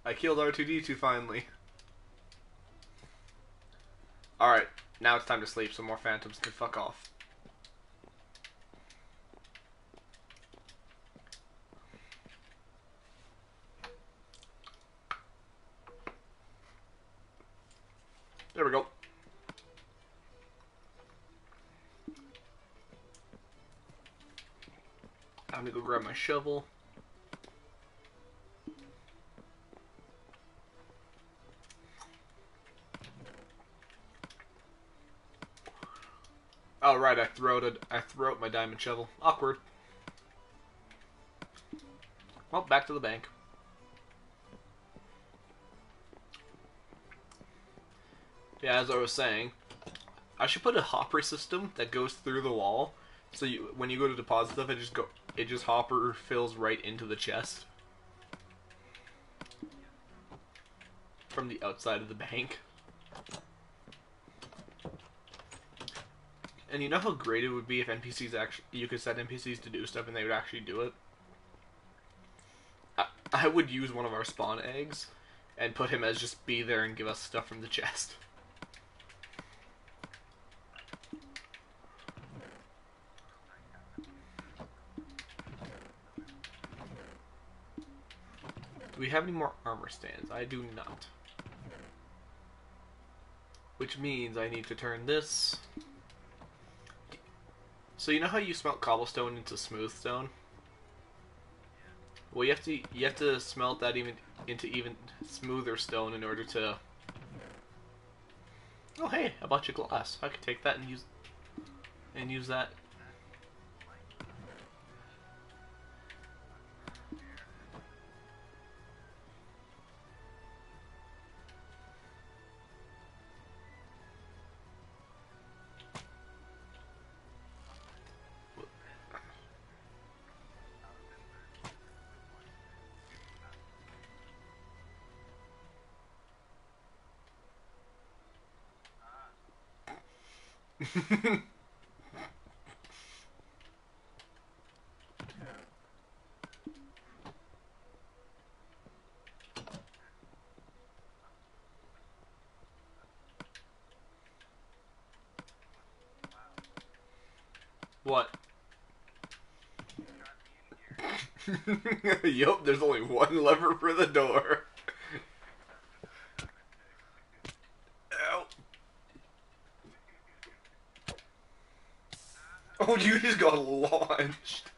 I killed R2D2 finally. Alright, now it's time to sleep so more phantoms can fuck off. There we go. I'm gonna go grab my shovel. Oh right, I threw out my diamond shovel. Awkward. Well, back to the bank. Yeah, as I was saying, I should put a hopper system that goes through the wall, so when you go to deposit stuff, it just hopper fills right into the chest from the outside of the bank. And you know how great it would be if NPCs you could set NPCs to do stuff and they would actually do it? I would use one of our spawn eggs and put him as just be there and give us stuff from the chest. Do we have any more armor stands? I do not. Which means I need to turn this. So you know how you smelt cobblestone into smooth stone? Well, you have to smelt that into even smoother stone in order to. Oh hey, I bought you glass. I could take that and use that. What? Yup, there's only one lever for the door. Ow. Oh, you just got launched.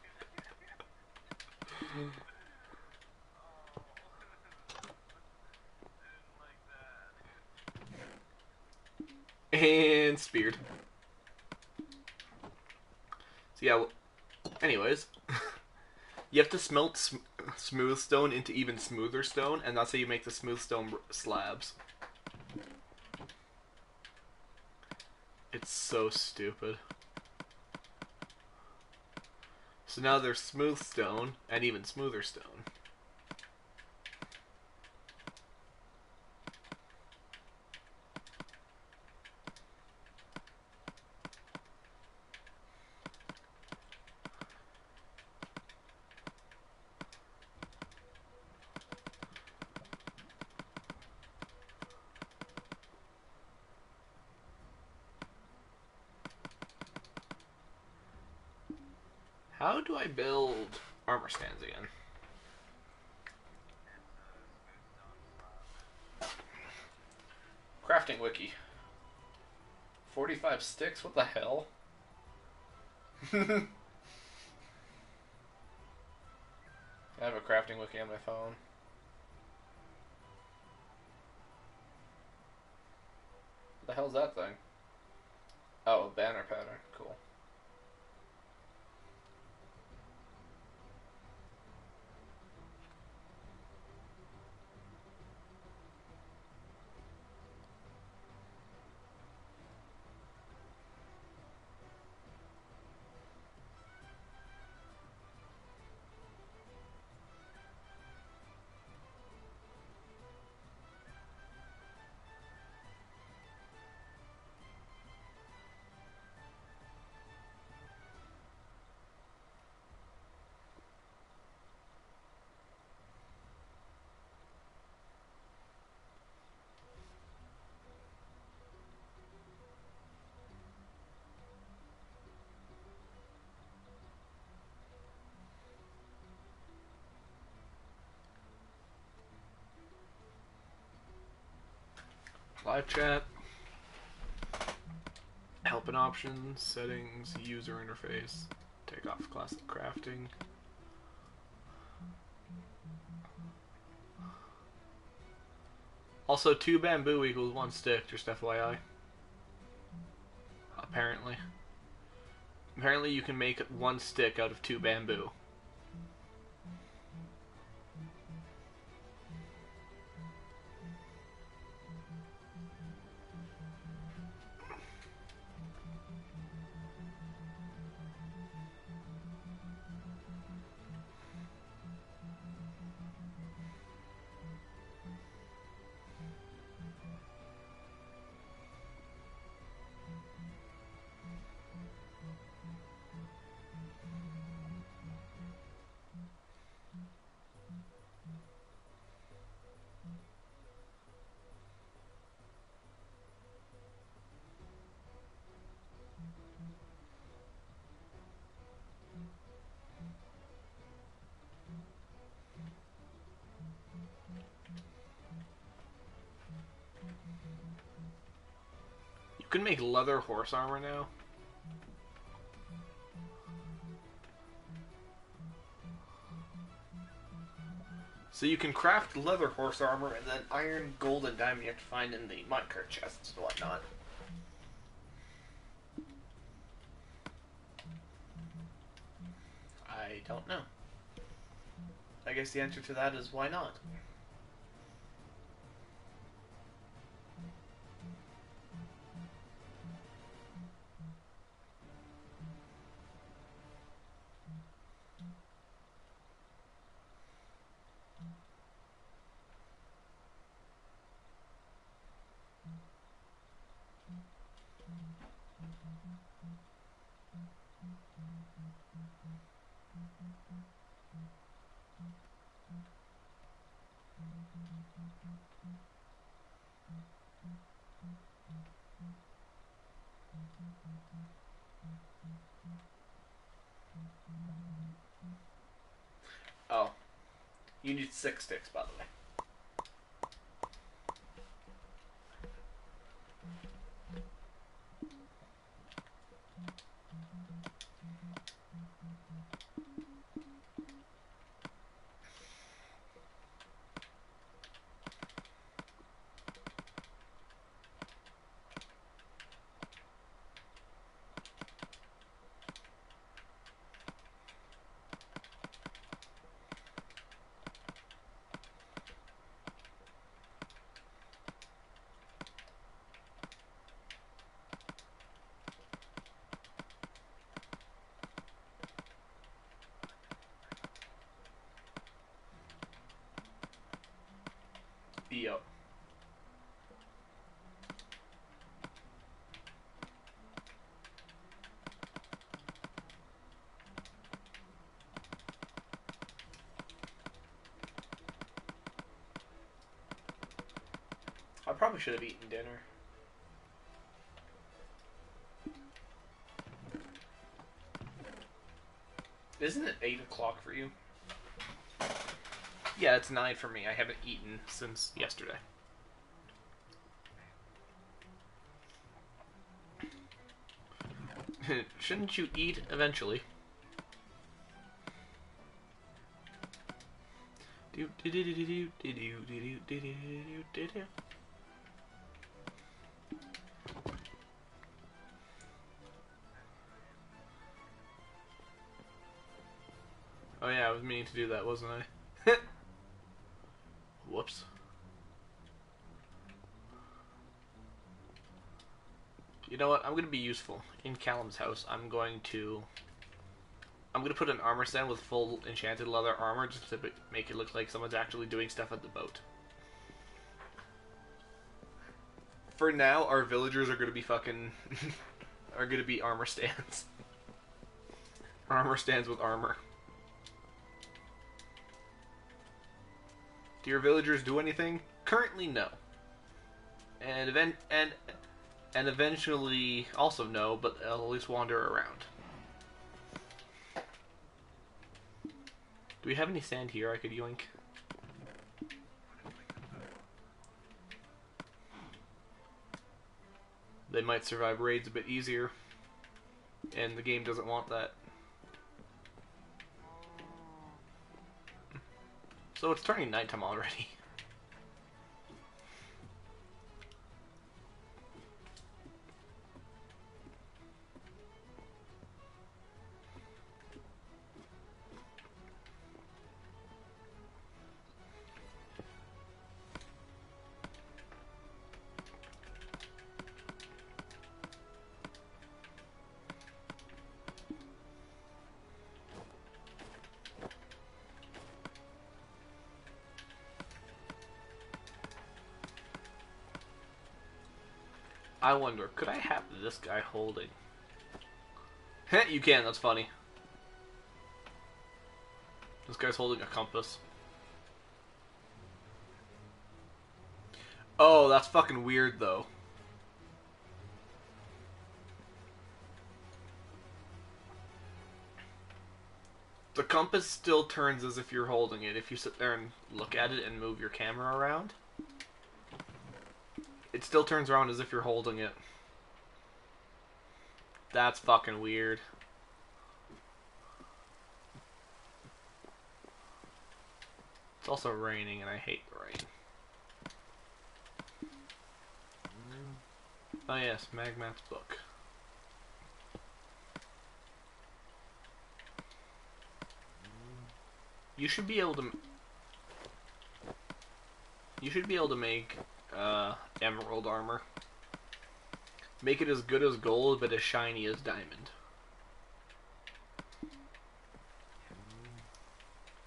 And speared. So yeah, well, anyways. You have to smelt smooth stone into even smoother stone, and that's how you make the smooth stone slabs. It's so stupid. So now there's smooth stone and even smoother stone. How do I build armor stands again? Crafting wiki. 45 sticks? What the hell? I have a crafting wiki on my phone. What the hell's that thing? Oh, a banner pattern. Cool. Live chat. Help and options, settings, user interface, take off classic crafting. Also, 2 bamboo equals 1 stick, just FYI. Apparently. Apparently you can make 1 stick out of 2 bamboo. You can make leather horse armor now. So you can craft leather horse armor and then iron, gold, and diamond you have to find in the minecart chests and whatnot. I don't know. I guess the answer to that is why not? Oh. You need 6 sticks, by the way. Yep. I probably should have eaten dinner. Isn't it 8 o'clock for you? Yeah, it's 9 for me. I haven't eaten since yesterday. Shouldn't you eat eventually? Oh yeah, I was meaning to do that, wasn't I? Whoops. You know what? I'm going to be useful. In Callum's house, I'm going to put an armor stand with full enchanted leather armor just to make it look like someone's actually doing stuff at the boat. For now, our villagers are going to be fucking... are going to be armor stands. Armor stands with armor. Do your villagers do anything? Currently, no. And eventually also no, but they'll at least wander around. Do we have any sand here I could yoink? They might survive raids a bit easier, and the game doesn't want that. So it's turning nighttime already. I wonder, could I have this guy holding? Heh, you can, that's funny. This guy's holding a compass. Oh, that's fucking weird, though. The compass still turns as if you're holding it. If you sit there and look at it and move your camera around, it still turns around as if you're holding it. That's fucking weird. It's also raining and I hate the rain. Oh yes, Magmat's book. You should be able to make emerald armor. Make it as good as gold, but as shiny as diamond.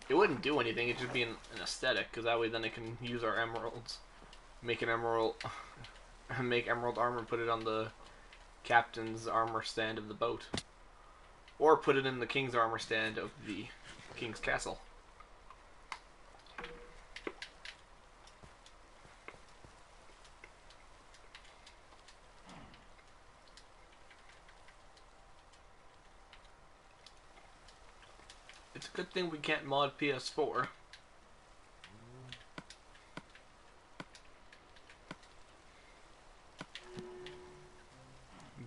It wouldn't do anything, it'd just be an aesthetic, because that way then it can use our emeralds. Make an emerald... make emerald armor and put it on the captain's armor stand of the boat. Or put it in the king's armor stand of the king's castle. It's a good thing we can't mod PS4.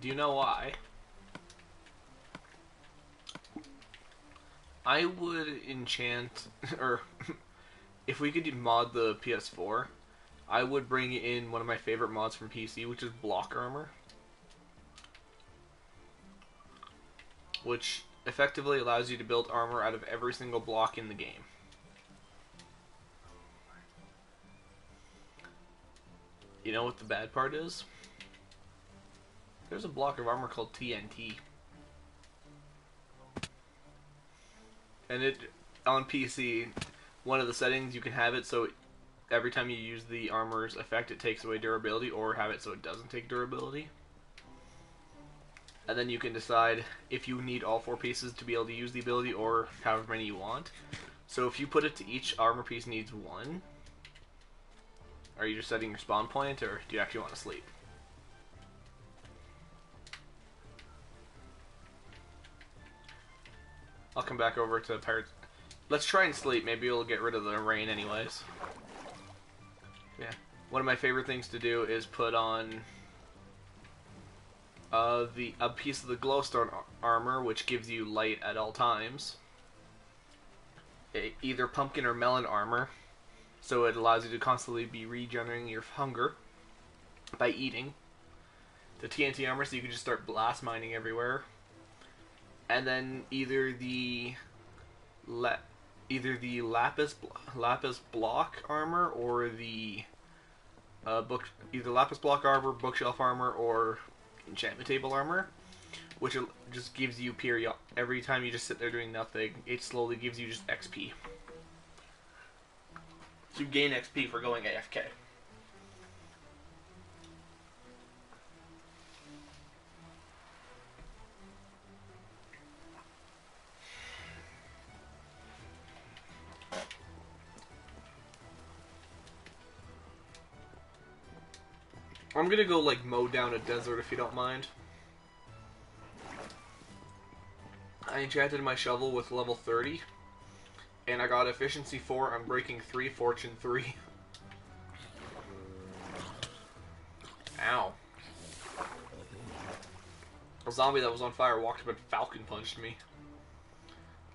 Do you know why? I would enchant, or if we could mod the PS4, I would bring in one of my favorite mods from PC, which is block armor. Which effectively allows you to build armor out of every single block in the game. You know what the bad part is? There's a block of armor called TNT. And it, on PC, one of the settings you can have it so every time you use the armor's effect, it takes away durability, or have it so it doesn't take durability. And then you can decide if you need all 4 pieces to be able to use the ability, or however many you want. So if you put it to each armor piece needs 1, are you just setting your spawn point, or do you actually want to sleep? I'll come back over to Pirates. Let's try and sleep. Maybe we'll get rid of the rain anyways. Yeah. One of my favorite things to do is put on a piece of the glowstone armor, which gives you light at all times. Either pumpkin or melon armor, so it allows you to constantly be regenerating your hunger by eating. The TNT armor, so you can just start blast mining everywhere. And then either the lapis block armor, or the either lapis block armor, bookshelf armor, or enchantment table armor, which just gives you every time you just sit there doing nothing. It slowly gives you just XP. So you gain XP for going AFK. I'm gonna go like mow down a desert if you don't mind. I enchanted my shovel with level 30, and I got efficiency 4, unbreaking 3, fortune 3. Ow. A zombie that was on fire walked up and falcon punched me.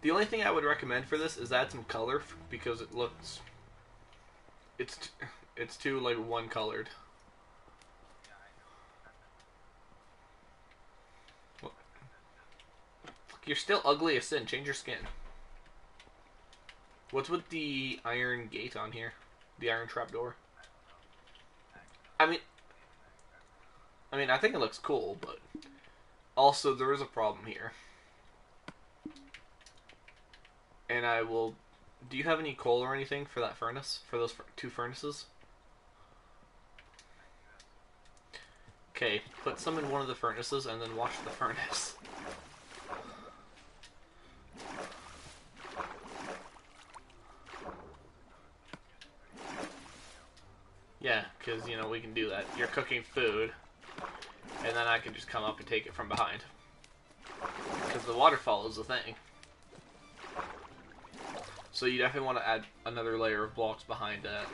The only thing I would recommend for this is add some color, because it looks... It's too like one colored. You're still ugly as sin. Change your skin. What's with the iron gate on here? The iron trapdoor. I mean, I think it looks cool, but also there is a problem here. And I will... Do you have any coal or anything for that furnace? For those 2 furnaces? Okay, put some in one of the furnaces and then watch the furnace. Yeah, because, you know, we can do that. You're cooking food, and then I can just come up and take it from behind. Because the waterfall is the thing. So you definitely want to add another layer of blocks behind that.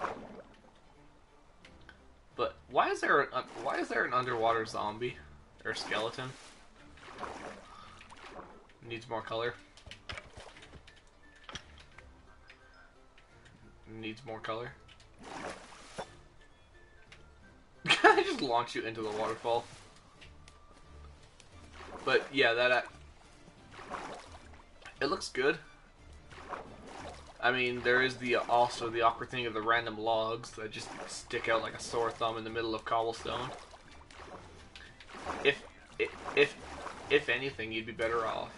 But why is there an underwater zombie or skeleton? Needs more color. Needs more color. I just launch you into the waterfall. But yeah, it looks good. I mean, there is also the awkward thing of the random logs that just stick out like a sore thumb in the middle of cobblestone. If anything, you'd be better off.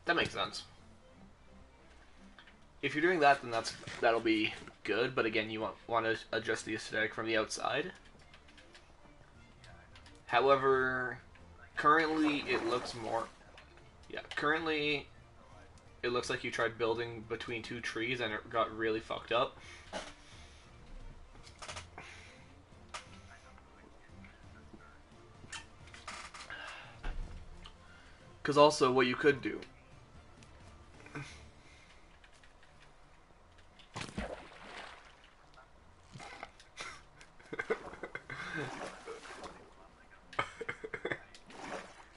That makes sense. If you're doing that, then that'll be good. But again, you want to adjust the aesthetic from the outside. However, currently it looks more... Yeah, currently it looks like you tried building between 2 trees and it got really fucked up. Because also, what you could do...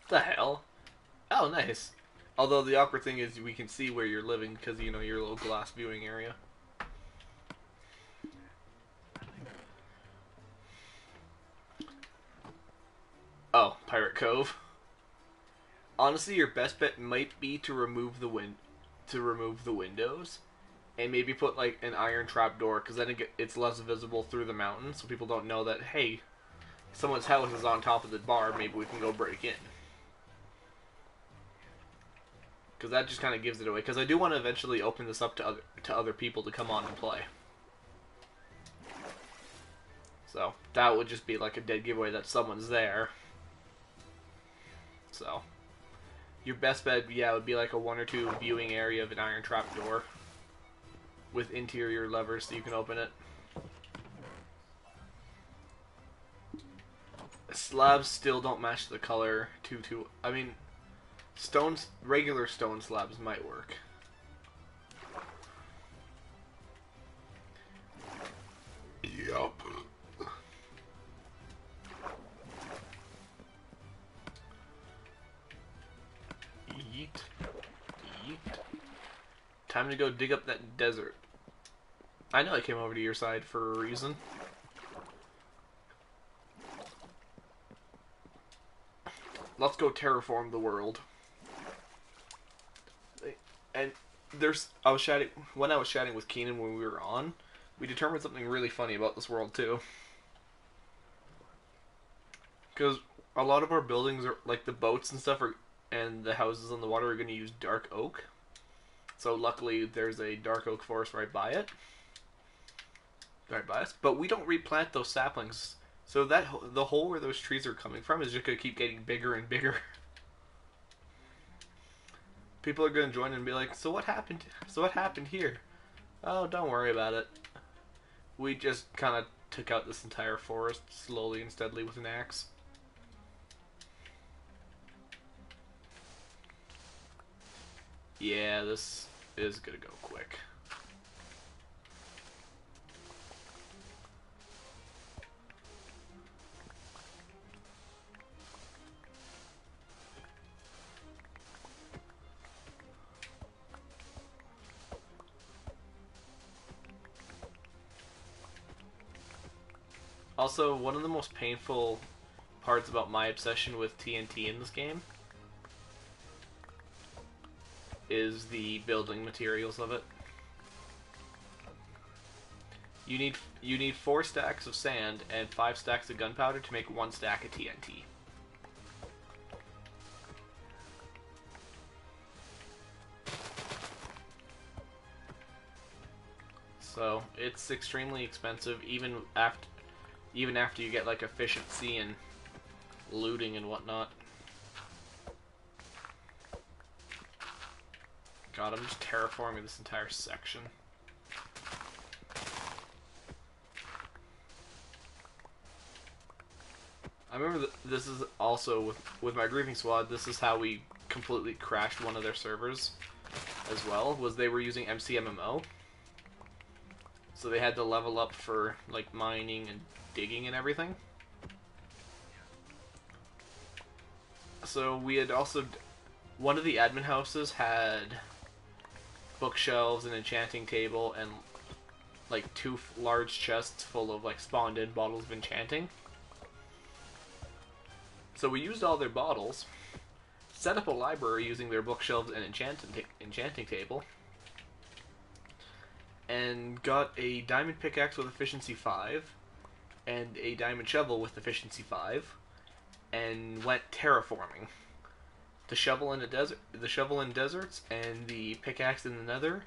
The hell? Oh, nice. Although the awkward thing is we can see where you're living because, you know, your little glass viewing area. Oh, Pirate Cove. Honestly, your best bet might be to remove the windows, and maybe put like an iron trapdoor, because then it's less visible through the mountain, so people don't know that, hey, someone's house is on top of the bar. Maybe we can go break in. because that just kind of gives it away. Because I do want to eventually open this up to other people to come on and play. So that would just be like a dead giveaway that someone's there. So your best bet, yeah, would be like a 1 or 2 viewing area of an iron trap door with interior levers so you can open it. Slabs still don't match the color too. I mean, regular stone slabs might work. Yup. Yeet. Yeet. Time to go dig up that desert. I know I came over to your side for a reason. Let's go terraform the world. And when I was chatting with Keenan when we were on, we determined something really funny about this world too. Because a lot of our buildings are, like the boats and stuff, and the houses on the water are going to use dark oak. So luckily there's a dark oak forest right by it. Right by us. But we don't replant those saplings. So that the hole where those trees are coming from is just going to keep getting bigger and bigger. People are going to join and be like, so what happened? So what happened here? Oh, don't worry about it. We just kind of took out this entire forest slowly and steadily with an axe. Yeah, this is going to go quick. Also, one of the most painful parts about my obsession with TNT in this game is the building materials of it. You need 4 stacks of sand and 5 stacks of gunpowder to make 1 stack of TNT. So it's extremely expensive, even after you get like efficiency and looting and whatnot. God, I'm just terraforming this entire section. I remember this is also with my grieving squad. This is how we completely crashed one of their servers as well. Was they were using MCMMO, so they had to level up for like mining and digging and everything. So we had also, one of the admin houses had bookshelves, an enchanting table, and like 2 large chests full of like spawned in bottles of enchanting. So we used all their bottles, set up a library using their bookshelves and enchanting table, and got a diamond pickaxe with efficiency 5 and a diamond shovel with efficiency 5, and went terraforming. The shovel in deserts and the pickaxe in the nether,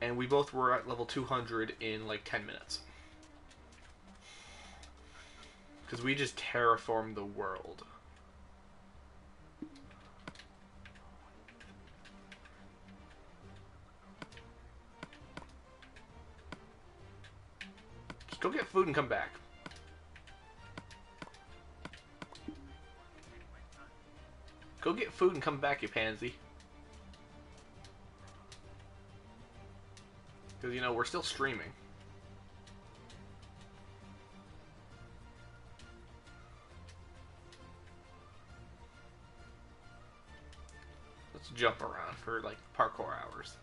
and we both were at level 200 in like 10 minutes. Because we just terraformed the world. Just go get food and come back. Go get food and come back, you pansy. Because, you know, we're still streaming. Let's jump around for, like, parkour hours.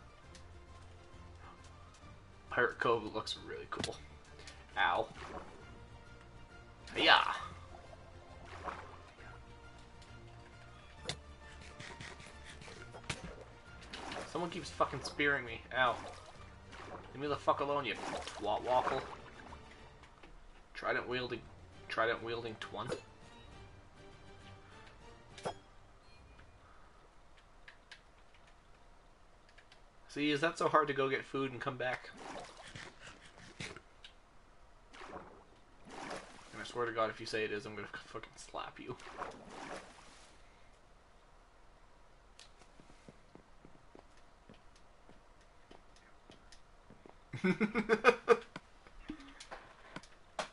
Pirate Cove looks really cool. Ow. Yeah. Someone keeps fucking spearing me. Ow. Leave me the fuck alone, you twat waffle. Trident wielding twunt. See, is that so hard to go get food and come back? And I swear to God, if you say it is, I'm gonna fucking slap you.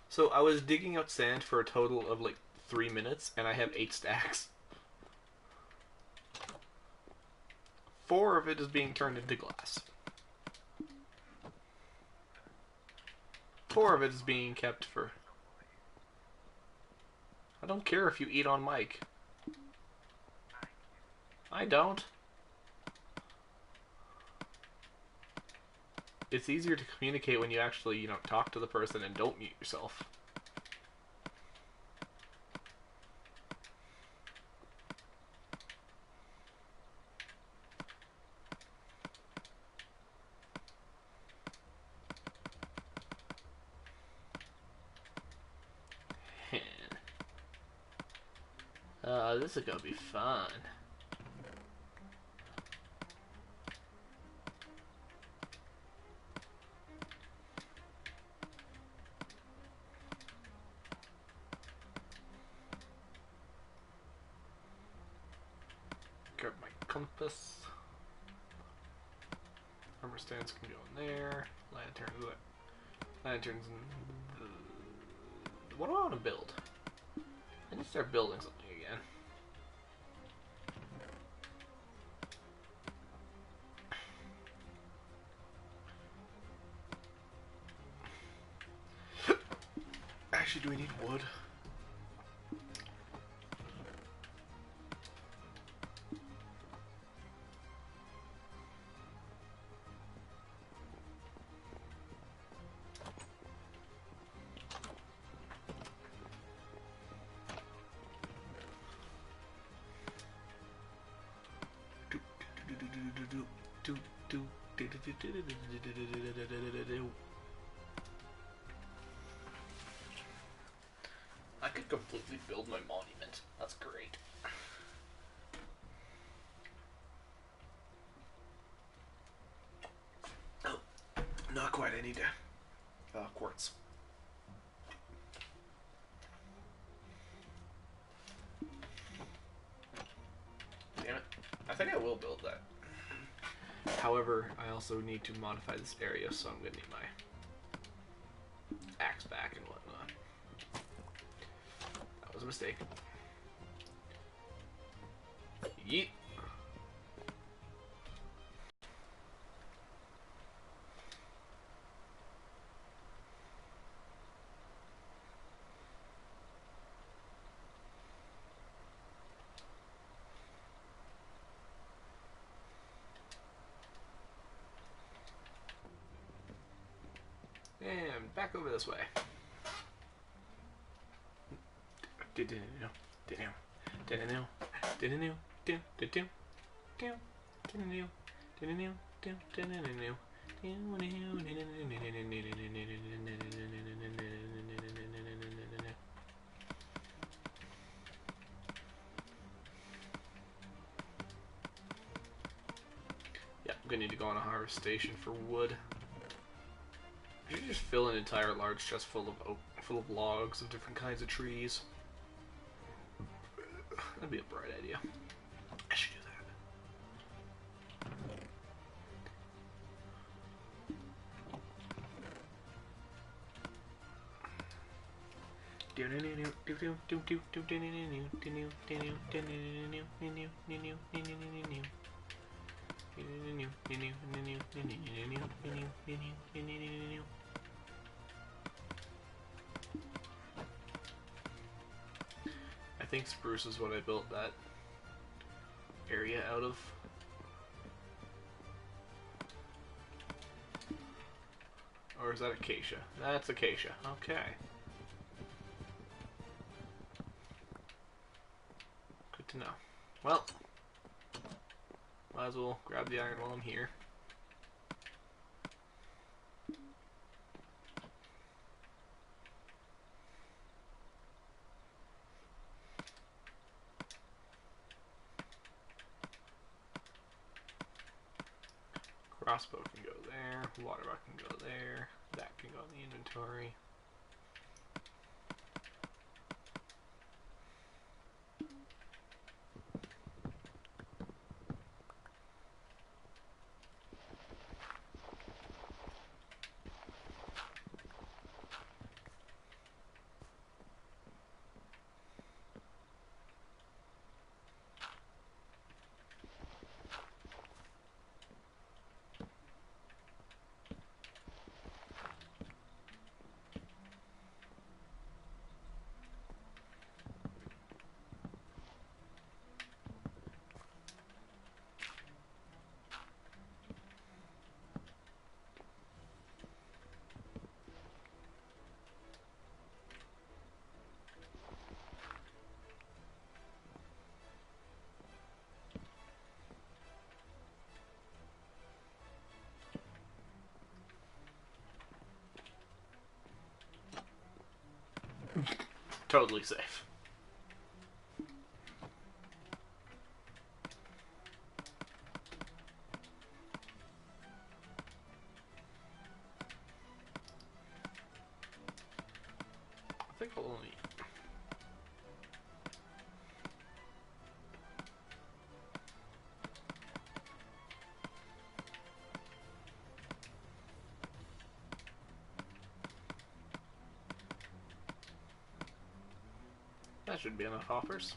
So I was digging out sand for a total of like 3 minutes, and I have 8 stacks. 4 of it is being turned into glass. 4 of it is being kept for... I don't care if you eat on mic. I don't. It's easier to communicate when you actually, talk to the person and don't mute yourself. This is gonna be fun. Grab my compass. Armor stands can go in there. Lanterns and... What do I want to build? I need to start building something again. Actually, do we need wood? I could completely build my monument. That's great. Oh, not quite. I need quartz. Damn it. I think I will build that. However, I also need to modify this area, so I'm going to need my axe back and whatnot. That was a mistake. Yeet. And back over this way. Yeah, I'm gonna need to go on a harvest station for wood. You should just fill an entire large chest full of logs of different kinds of trees. That'd be a bright idea. I should do that. I think spruce is what I built that area out of. Or is that acacia? That's acacia. Okay. Good to know. Well, might as well grab the iron while I'm here. Crossbow can go there. Water rock can go there. That can go in the inventory. Totally safe. I think I'll only... That should be enough hoppers.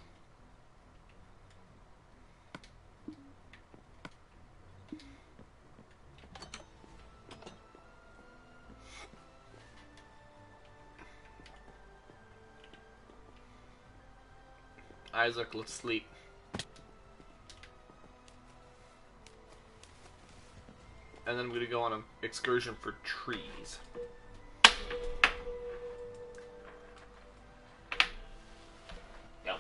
Isaac, let's sleep. And then I'm going to go on an excursion for trees. Yep.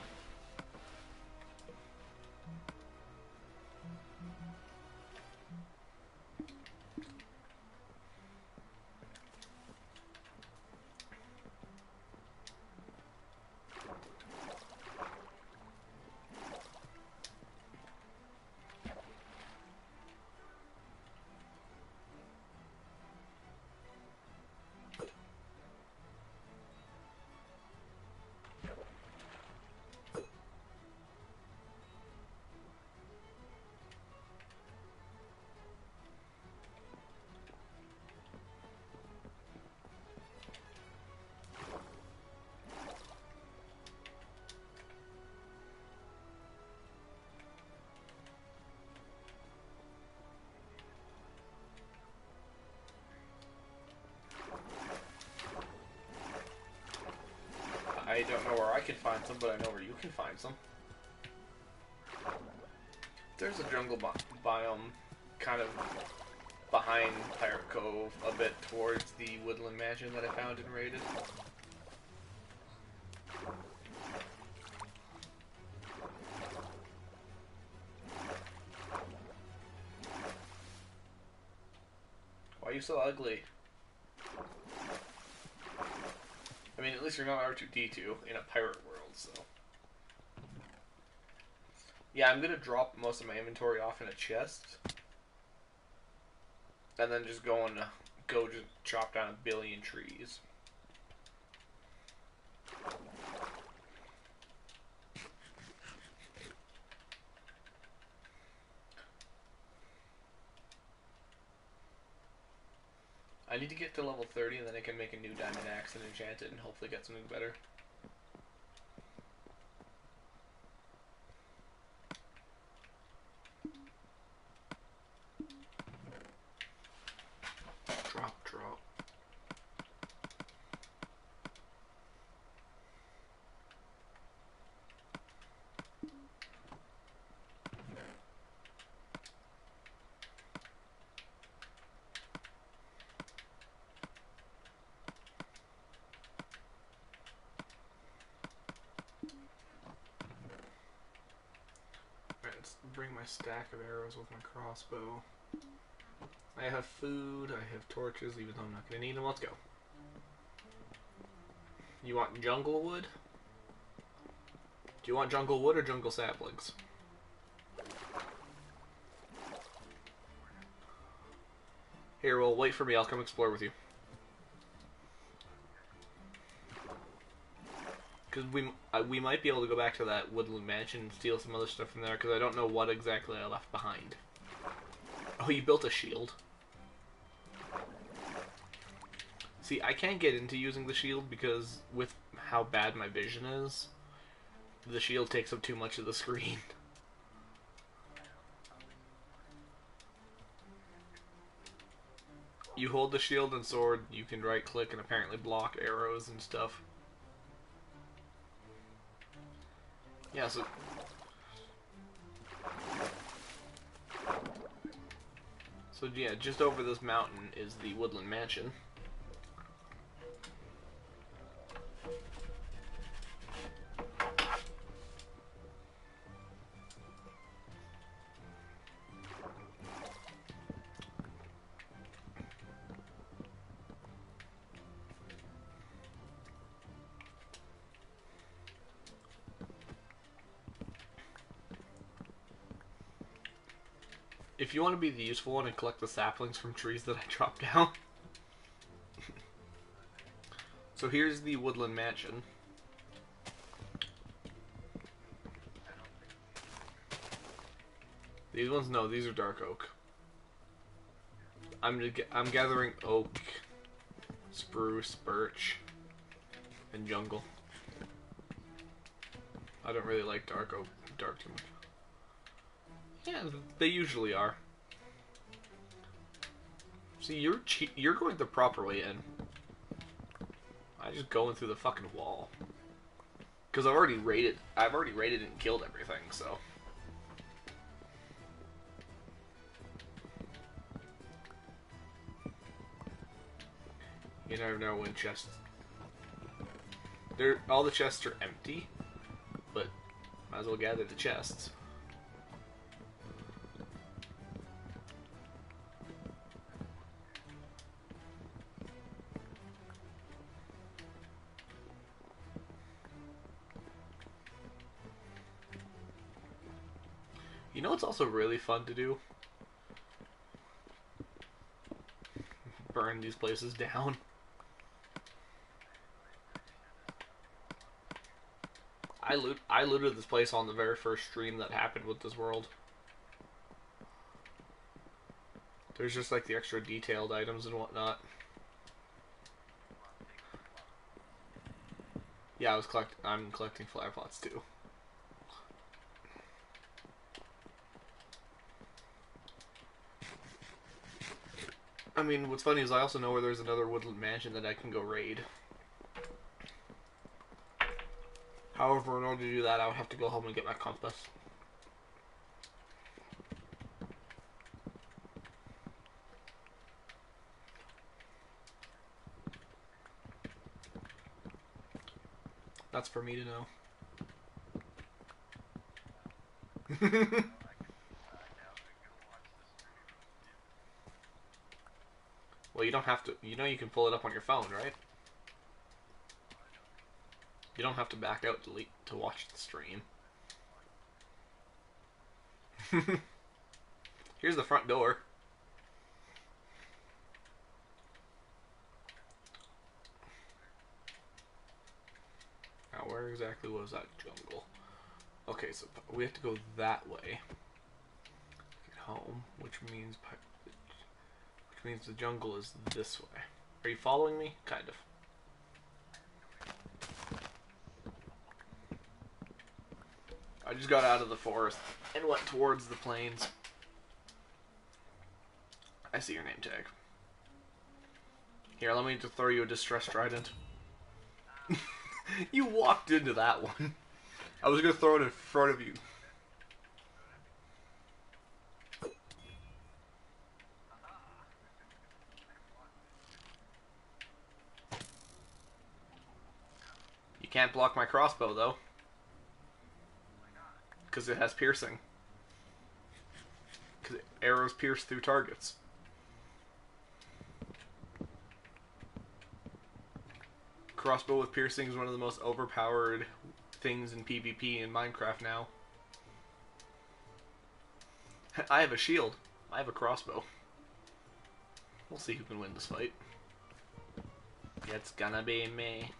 I don't know where I can find some, but I know where you can find some. There's a jungle biome kind of behind Pirate Cove, a bit towards the woodland mansion that I found and raided. Why are you so ugly? I mean, at least you're not R2-D2 in a pirate world, so... Yeah, I'm gonna drop most of my inventory off in a chest. And then just go just chop down 1 billion trees. I need to get to level 30 and then I can make a new diamond axe and enchant it and hopefully get something better. Drop. Let's bring my stack of arrows with my crossbow. I have food, I have torches, even though I'm not going to need them. Let's go. You want jungle wood? Do you want jungle wood or jungle saplings? Here, well, wait for me. I'll come explore with you. Because we might be able to go back to that woodland mansion and steal some other stuff from there, because I don't know what exactly I left behind. Oh, you built a shield? See, I can't get into using the shield because with how bad my vision is, the shield takes up too much of the screen. You hold the shield and sword, you can right click and apparently block arrows and stuff. Yeah, so yeah, just over this mountain is the woodland mansion. If you want to be the useful one and collect the saplings from trees that I dropped down. So here's the woodland mansion. These ones, no, these are dark oak. I'm gathering oak, spruce, birch, and jungle. I don't really like dark oak, dark too much. Yeah, they usually are. See, you're going the proper way in. I just going through the fucking wall. Because I've already raided and killed everything, so. You never know when chests. All the chests are empty, but might as well gather the chests. You know what's also really fun to do? Burn these places down. I looted this place on the very first stream that happened with this world. There's just like the extra detailed items and whatnot. Yeah, I'm collecting flower pots too. I mean, what's funny is I also know where there's another woodland mansion that I can go raid. However, in order to do that, I would have to go home and get my compass. That's for me to know. Well, you don't have to. You know you can pull it up on your phone, right? You don't have to back out to watch the stream. Here's the front door. Now, where exactly was that jungle? Okay, so we have to go that way. Get home, which means the jungle is this way. Are you following me? Kind of. I just got out of the forest and went towards the plains. I see your name tag. Here, let me just throw you a distress trident. You walked into that one. I was gonna throw it in front of you. You can't block my crossbow, though. Because it has piercing. Because arrows pierce through targets. Crossbow with piercing is one of the most overpowered things in PvP in Minecraft now. I have a shield. I have a crossbow. We'll see who can win this fight. It's gonna be me.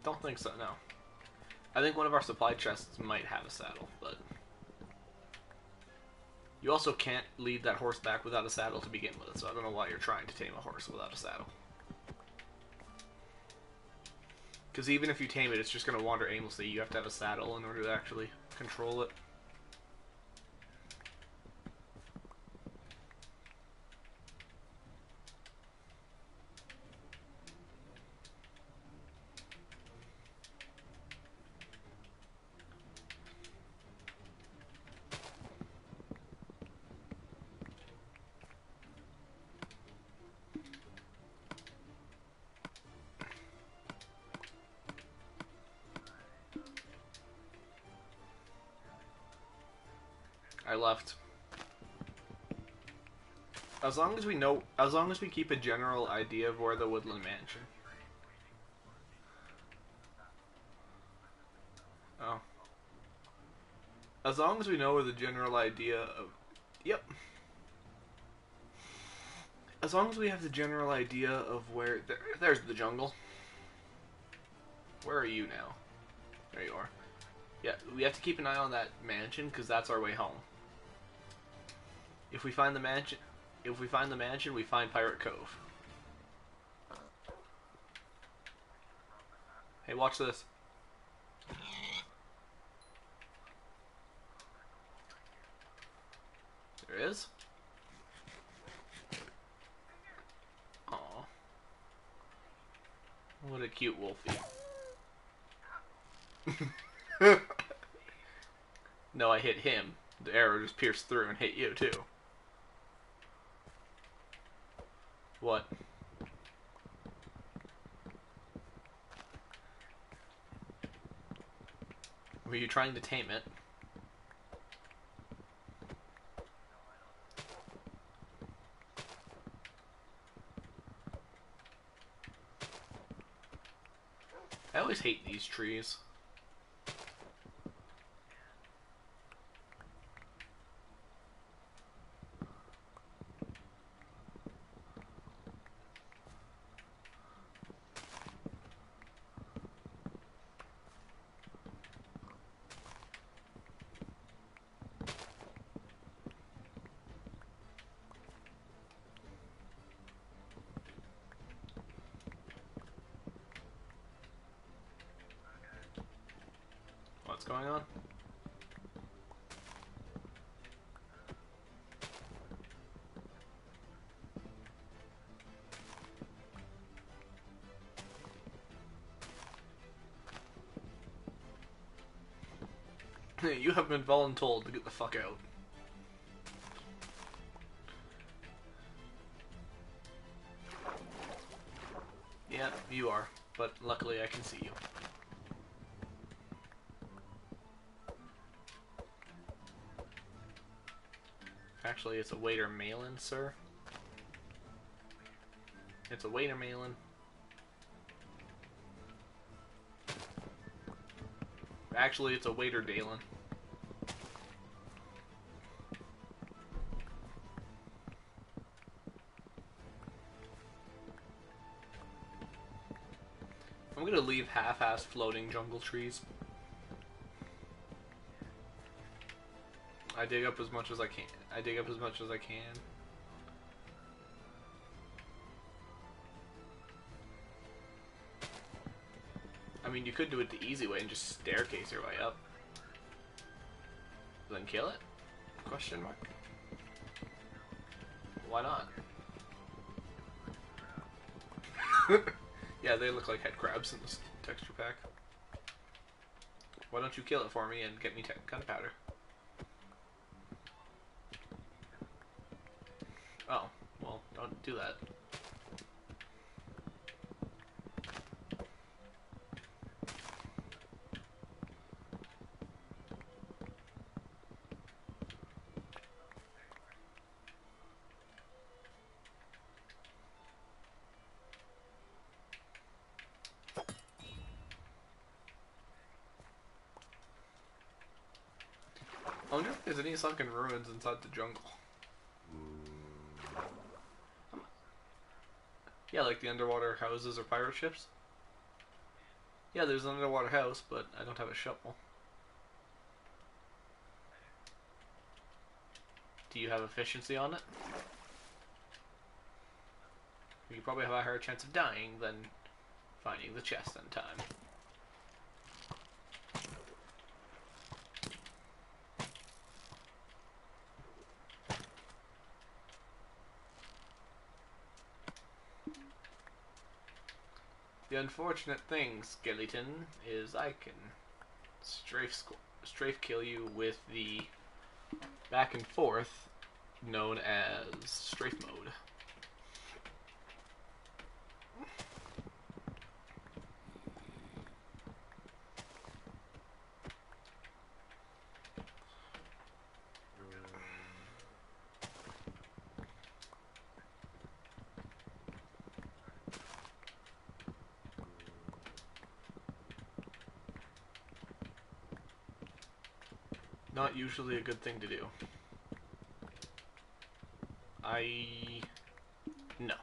Don't think so, no. I think one of our supply chests might have a saddle, but... You also can't lead that horse back without a saddle to begin with, so I don't know why you're trying to tame a horse without a saddle. Because even if you tame it, it's just going to wander aimlessly. You have to have a saddle in order to actually control it. I left. As long as we keep a general idea of where the woodland mansion. Oh. As long as we know where the general idea of... Yep. As long as we have the general idea of where... There's the jungle. Where are you now? There you are. Yeah, we have to keep an eye on that mansion, because that's our way home. If we find the mansion, we find Pirate Cove. Hey, watch this. There is? Aw. What a cute wolfie. No, I hit him. The arrow just pierced through and hit you, too. What? Were you trying to tame it? I always hate these trees. What's going on? You have been voluntold to get the fuck out. Yeah, you are, but luckily I can see you. Actually, it's a waiter mail-in, sir. It's a waiter mail-in. Actually, it's a waiter Dalen. I'm gonna leave half-assed floating jungle trees. I dig up as much as I can. I dig up as much as I can. I mean, you could do it the easy way and just staircase your way up. Then kill it? Question mark. Why not? Yeah, they look like head crabs in this texture pack. Why don't you kill it for me and get me gunpowder? Oh, well, don't do that. I wonder if there's any sunken ruins inside the jungle. Yeah, like the underwater houses or pirate ships. Yeah, there's an underwater house, but I don't have a shovel. Do you have efficiency on it? You probably have a higher chance of dying than finding the chest in time. The unfortunate thing, skeleton, is I can strafe kill you with the back and forth known as strafe mode. Not usually a good thing to do. No.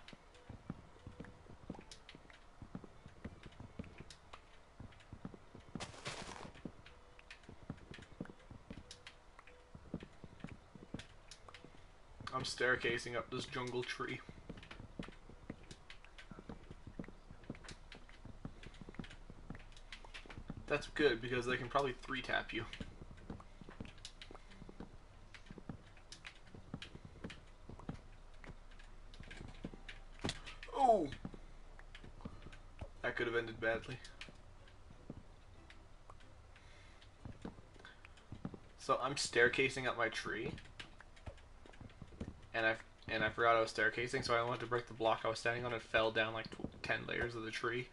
I'm staircasing up this jungle tree. That's good because they can probably 3-tap you. Oh! That could have ended badly. So I'm staircasing up my tree, and I forgot I was staircasing, so I wanted to break the block I was standing on and fell down like 10 layers of the tree.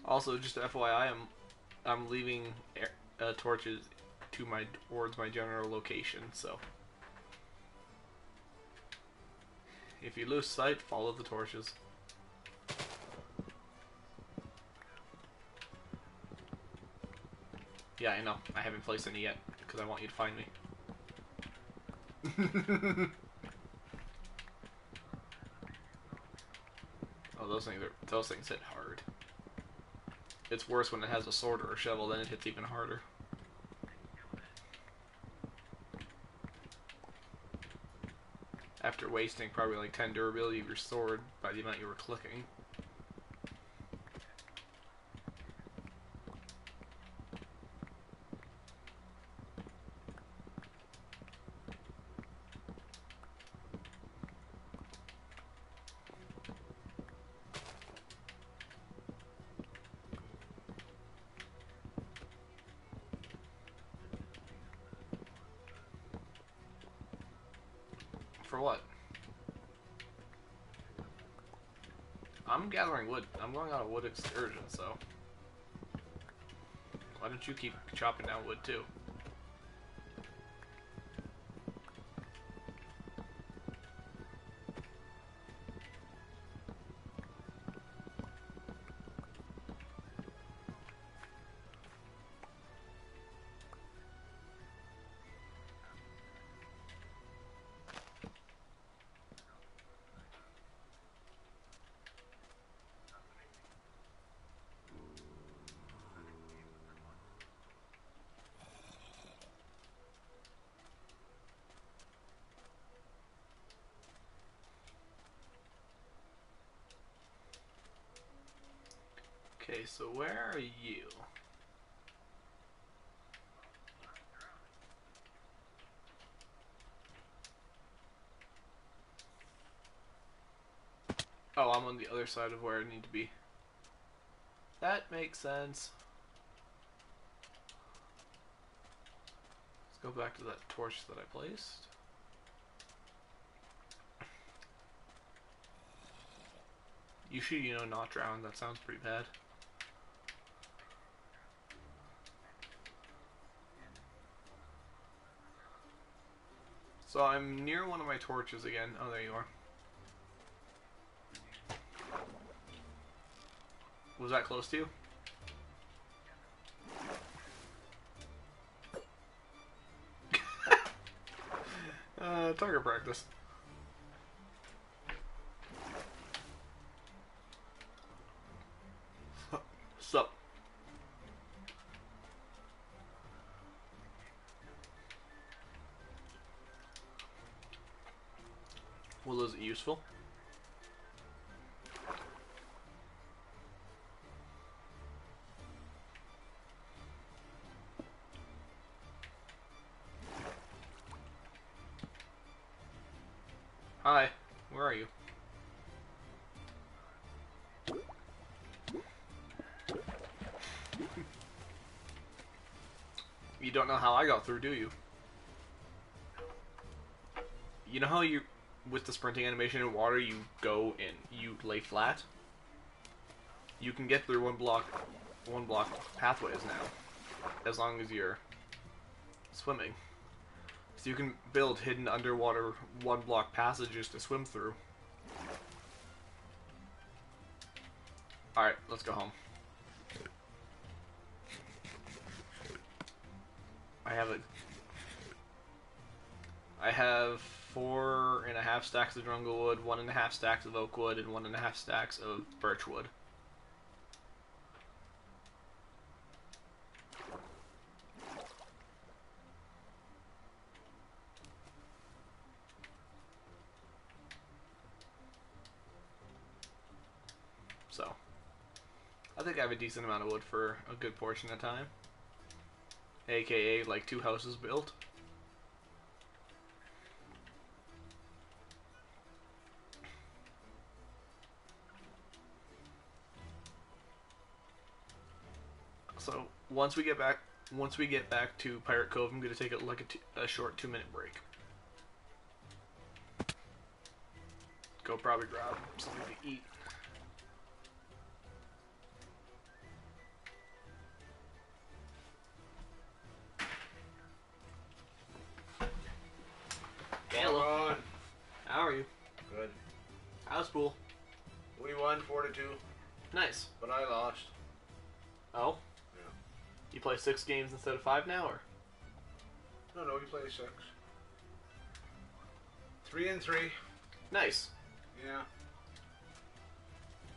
Also, just FYI, I'm leaving torches towards my general location. So, if you lose sight, follow the torches. Yeah, I know. I haven't placed any yet because I want you to find me. Oh, those things hit hard. It's worse when it has a sword or a shovel, then it hits even harder. After wasting probably like 10 durability of your sword by the amount you were clicking. For what? I'm gathering wood. I'm going on a wood excursion, so why don't you keep chopping down wood too? Okay, so where are you? Oh, I'm on the other side of where I need to be. That makes sense. Let's go back to that torch that I placed. You should, not drown. That sounds pretty bad. So I'm near one of my torches again. Oh, there you are. Was that close to you? Target practice. Sup? Well, is it useful? Hi, where are you? You don't know how I got through, do you? You know how you, with the sprinting animation in water, you go and you lay flat? You can get through one block pathways now, as long as you're swimming. So you can build hidden underwater one block passages to swim through. Alright, let's go home. I have 4.5 stacks of jungle wood, 1.5 stacks of oak wood, and 1.5 stacks of birch wood. So, I think I have a decent amount of wood for a good portion of time. AKA like 2 houses built. So once we get back to Pirate Cove, I'm gonna take a short 2-minute break. Go probably grab something to eat. Hello. How are you? Good. How's pool? We won 4-2. Nice. But I lost. Oh? Yeah. You play 6 games instead of 5 now, or? No, we play 6. 3-3. Nice. Yeah.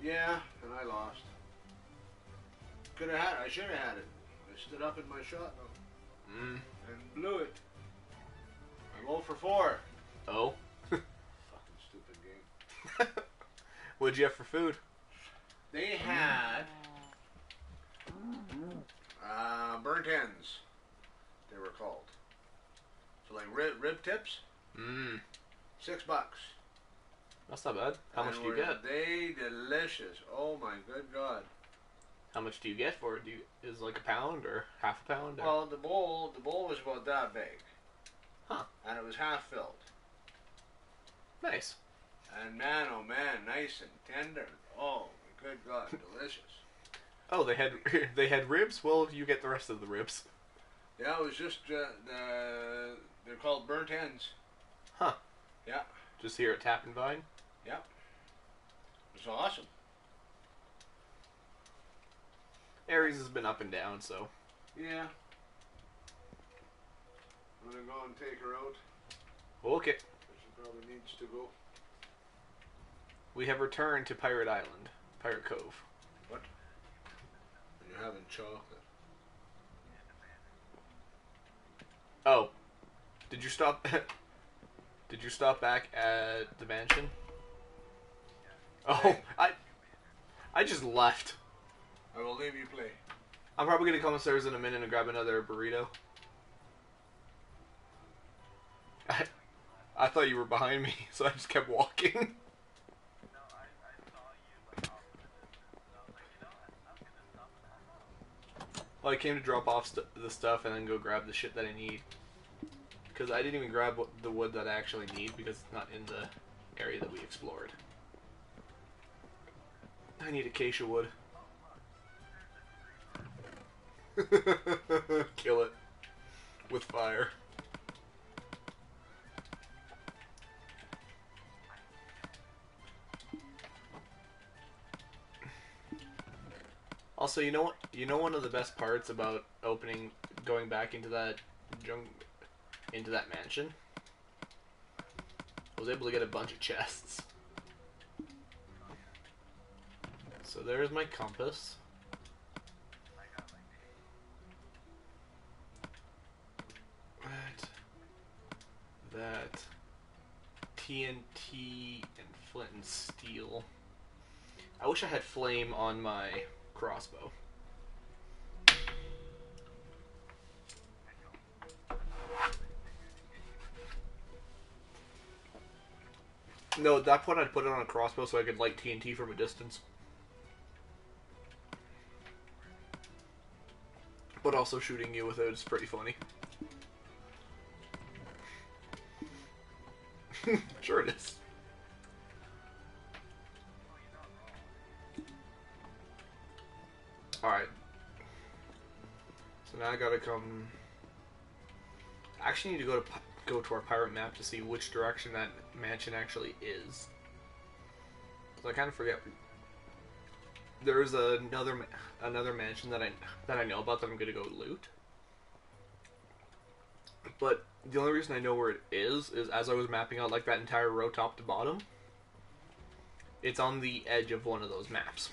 Yeah, and I lost. Could have had it. I should have had it. I stood up in my shot though. And blew it. I'm 0 for 4. Oh? Fucking stupid game. What'd you have for food? They had burnt ends, they were called. So like rib tips. Mmm. $6. That's not bad. How much do you get? They delicious. Oh my good God. How much do you get for it? Is it like a pound or half a pound? Or? Well, the bowl was about that big. Huh. And it was half filled. Nice. And man, oh man, nice and tender. Oh my good God, delicious. Oh, they had ribs? Well, you get the rest of the ribs. Yeah, it was just they're called burnt ends. Huh. Yeah. Just here at Tap and Vine? Yeah. It's awesome. Aries has been up and down, so. Yeah. I'm gonna go and take her out. Okay. She probably needs to go. We have returned to Pirate Island. Pirate Cove. What? And you're having chocolate. Oh. Did you stop Did you stop back at the mansion? Oh, I just left. I will leave you play. I'm probably gonna come upstairs in a minute and grab another burrito. I thought you were behind me, so I just kept walking. Well, I came to drop off the stuff and then go grab the shit that I need. Because I didn't even grab the wood that I actually need because it's not in the area that we explored. I need acacia wood. Kill it with fire. Also, you know what? You know one of the best parts about going back into that mansion? I was able to get a bunch of chests. So there's my compass. That TNT and flint and steel. I wish I had flame on my crossbow. No, at that point I'd put it on a crossbow so I could light TNT from a distance. But also shooting you with it is pretty funny. Sure it is. Alright. So now I gotta come... I actually need to go to our pirate map to see which direction that mansion actually is. So I kind of forget. There's another mansion that I know about that I'm gonna go loot. But the only reason I know where it is as I was mapping out like that entire row top to bottom. It's on the edge of one of those maps.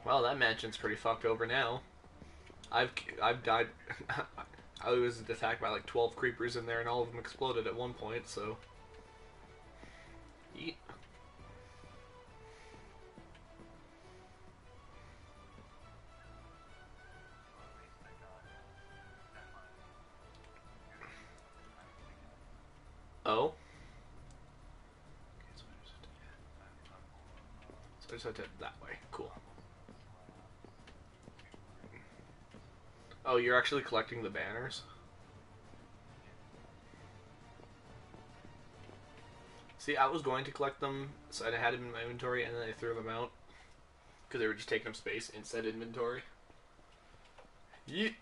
Well, that mansion's pretty fucked over now. I've died. I was attacked by like 12 creepers in there, and all of them exploded at one point. So, yeet. Oh. So I just had to head that way. Cool. Oh, you're actually collecting the banners? See, I was going to collect them, so I had them in my inventory, and then I threw them out. Because they were just taking up space inside inventory. Yeet!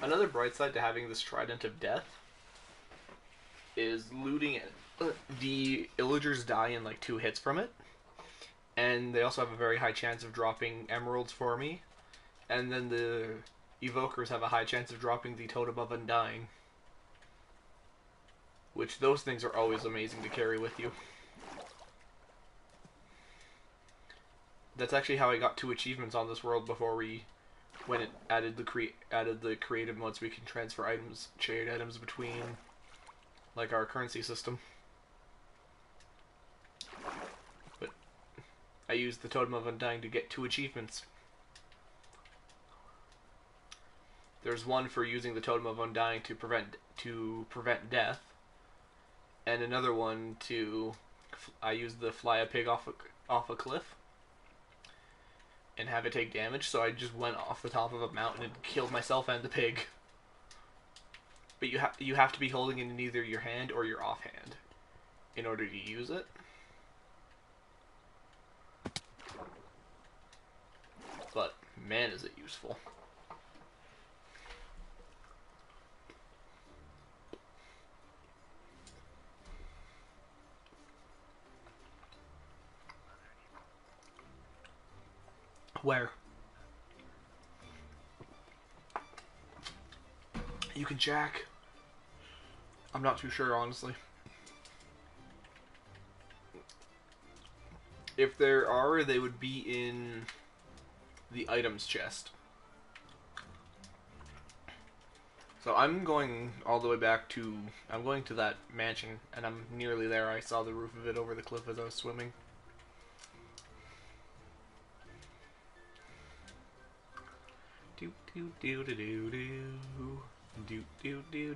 Another bright side to having this Trident of Death is looting it. The Illagers die in like 2 hits from it. And they also have a very high chance of dropping emeralds for me. And then the Evokers have a high chance of dropping the Totem of Undying. Which, those things are always amazing to carry with you. That's actually how I got 2 achievements on this world before when it added the creative modes. We can transfer items, trade items between, like, our currency system. But I used the Totem of Undying to get 2 achievements. There's one for using the Totem of Undying to prevent death, and another one I used the fly a pig off a cliff and have it take damage, so I just went off the top of a mountain and killed myself and the pig. But you have to be holding it in either your hand or your offhand in order to use it. But man, is it useful. Where? You can jack. I'm not too sure, honestly. If there are, they would be in the items chest. So I'm going all the way back to... I'm going to that mansion, and I'm nearly there. I saw the roof of it over the cliff as I was swimming. Do do do do do do do do do do.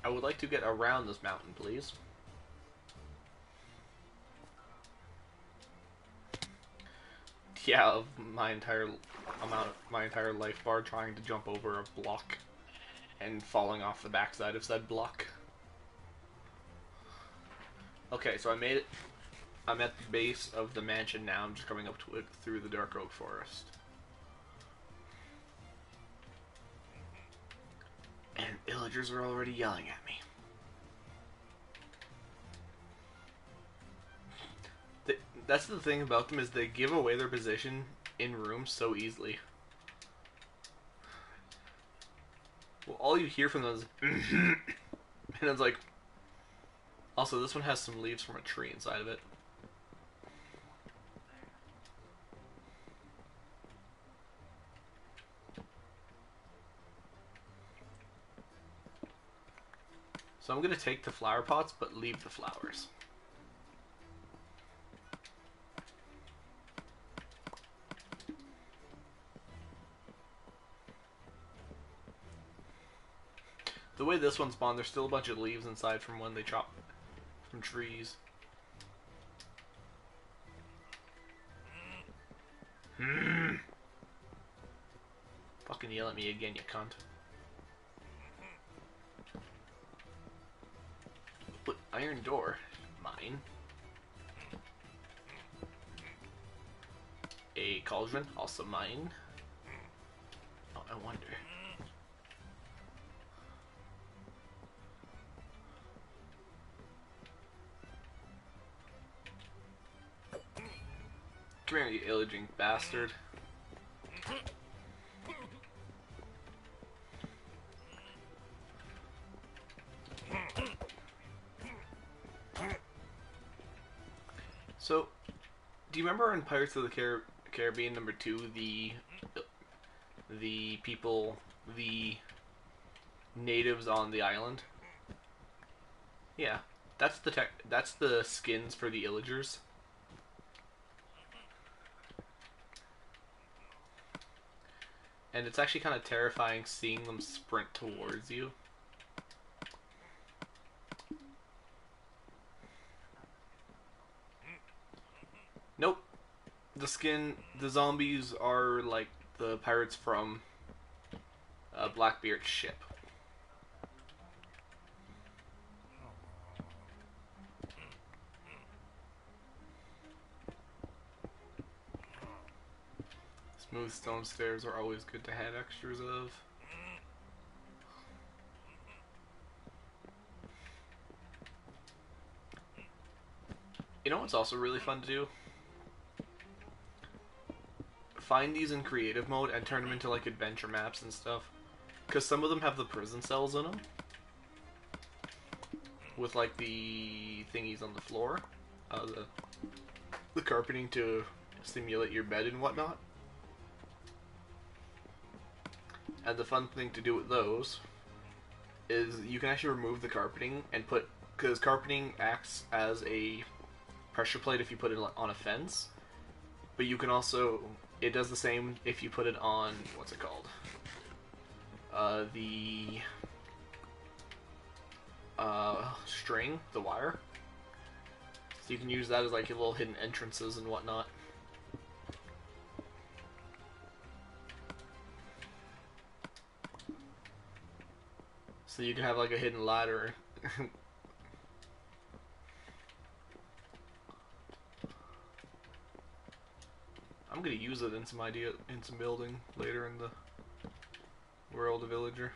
I would like to get around this mountain, please. Yeah, of my entire life bar trying to jump over a block and falling off the backside of said block. Okay, so I made it. I'm at the base of the mansion now. I'm just coming up to it through the dark oak forest. And villagers are already yelling at me. That's the thing about them, is they give away their position in rooms so easily. Well, all you hear from them is and it's like, also this one has some leaves from a tree inside of it. So I'm gonna take the flower pots but leave the flowers. The way this one spawned, there's still a bunch of leaves inside from when they chop from trees. Fucking yell at me again, you cunt. What? Iron door? Mine. A cauldron? Also mine. Oh, I wonder. Come here, you illaging bastard. So, do you remember in Pirates of the Caribbean #2, the people, the natives on the island? Yeah, that's the skins for the illagers. And it's actually kind of terrifying seeing them sprint towards you. Nope. The zombies are like the pirates from Blackbeard's ship. Smooth stone stairs are always good to have extras of. You know what's also really fun to do? Find these in creative mode and turn them into like adventure maps and stuff. Because some of them have the prison cells in them. With like the thingies on the floor. The carpeting to simulate your bed and whatnot. And the fun thing to do with those is you can actually remove the carpeting and put, because carpeting acts as a pressure plate if you put it on a fence, but you can also, it does the same if you put it on, what's it called? The string, the wire. So you can use that as like your little hidden entrances and whatnot. So you can have like a hidden ladder. I'm gonna use it in some building later in the world of Villager.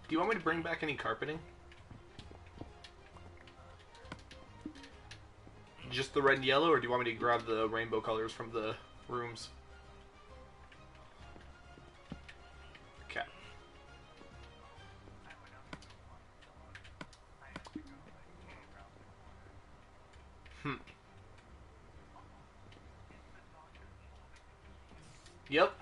Do you want me to bring back any carpeting? Just the red and yellow, or do you want me to grab the rainbow colors from the rooms? Okay. Yep.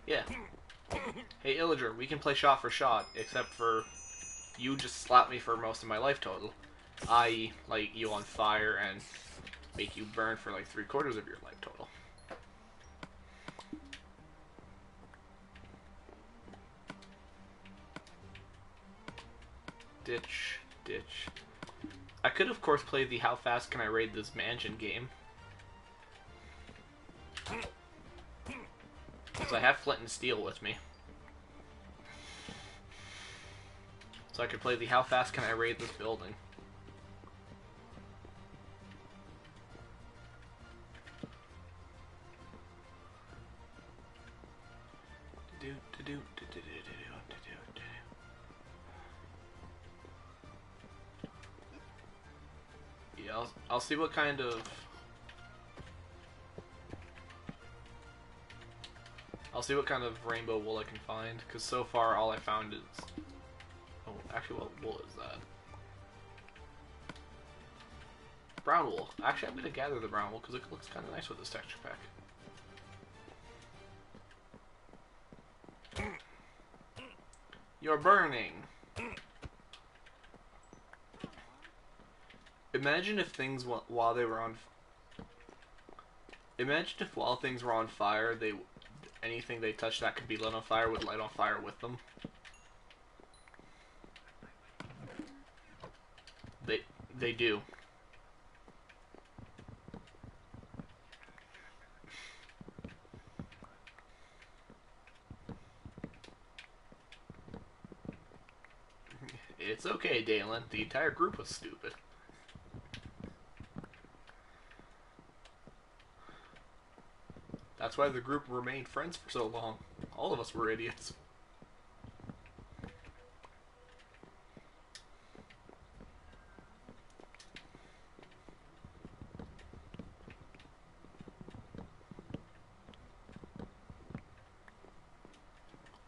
Yeah. Hey, Illager, we can play shot for shot, except for you just slap me for most of my life total. I light you on fire and make you burn for like 3/4 of your life total. Ditch, ditch. I could, of course, play the how fast can I raid this mansion game. Because I have flint and steel with me. So I could play the how fast can I raid this building. Yeah, I'll see what kind of... I'll see what kind of rainbow wool I can find, because so far all I found is... Oh, actually, what wool is that? Brown wool. Actually, I'm going to gather the brown wool, because it looks kind of nice with this texture pack. You're burning! Imagine if things while they were on... Imagine if while things were on fire, anything they touched that could be lit on fire would light on fire with them. They do. It's okay, Dalen. The entire group was stupid. That's why the group remained friends for so long. All of us were idiots.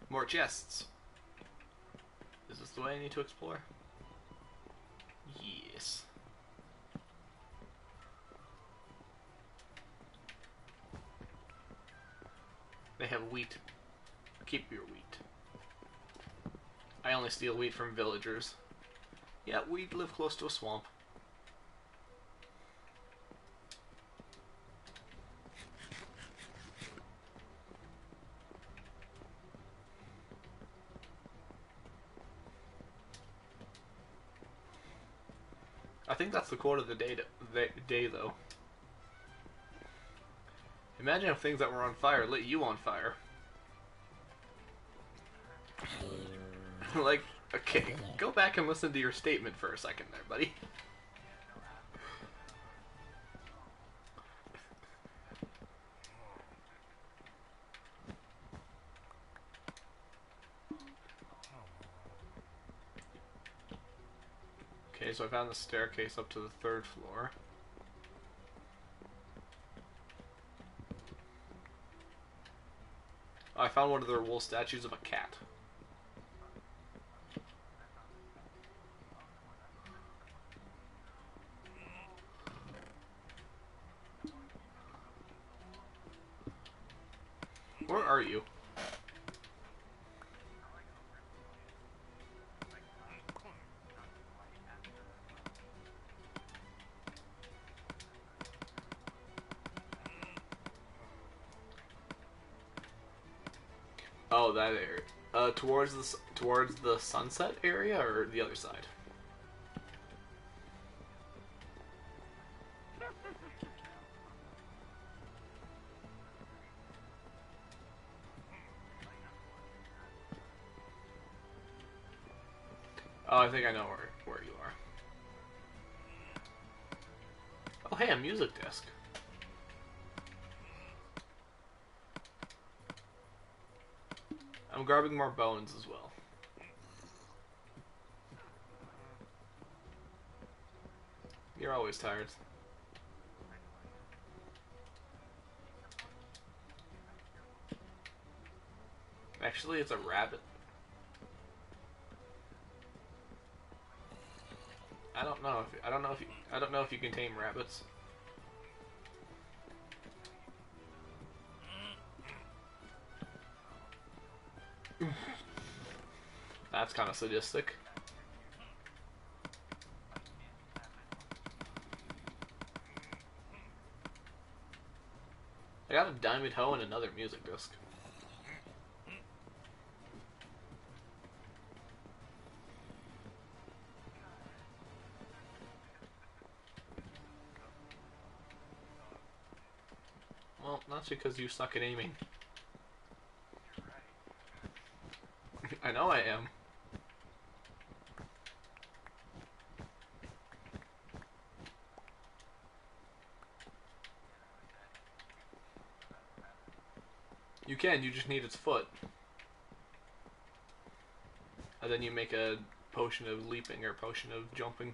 More chests. Is this the way I need to explore? Yes. They have wheat. Keep your wheat. I only steal wheat from villagers. Yeah, we live close to a swamp. I think that's the quote of the day, though. Imagine if things that were on fire lit you on fire. Like, okay, go back and listen to your statement for a second there, buddy. Okay, so I found the staircase up to the 3rd floor. Oh, I found one of their wool statues of a cat. Where are you? Oh, that area. Towards the sunset area, or the other side? Oh, I think I know where you are. Oh, hey, a music disc. I'm grabbing more bones as well. You're always tired. Actually, it's a rabbit. I don't know if you can tame rabbits. That's kind of sadistic. I got a diamond hoe and another music disc. Well, that's because you suck at aiming. I know I am. You can, you just need its foot. And then you make a potion of leaping or potion of jumping.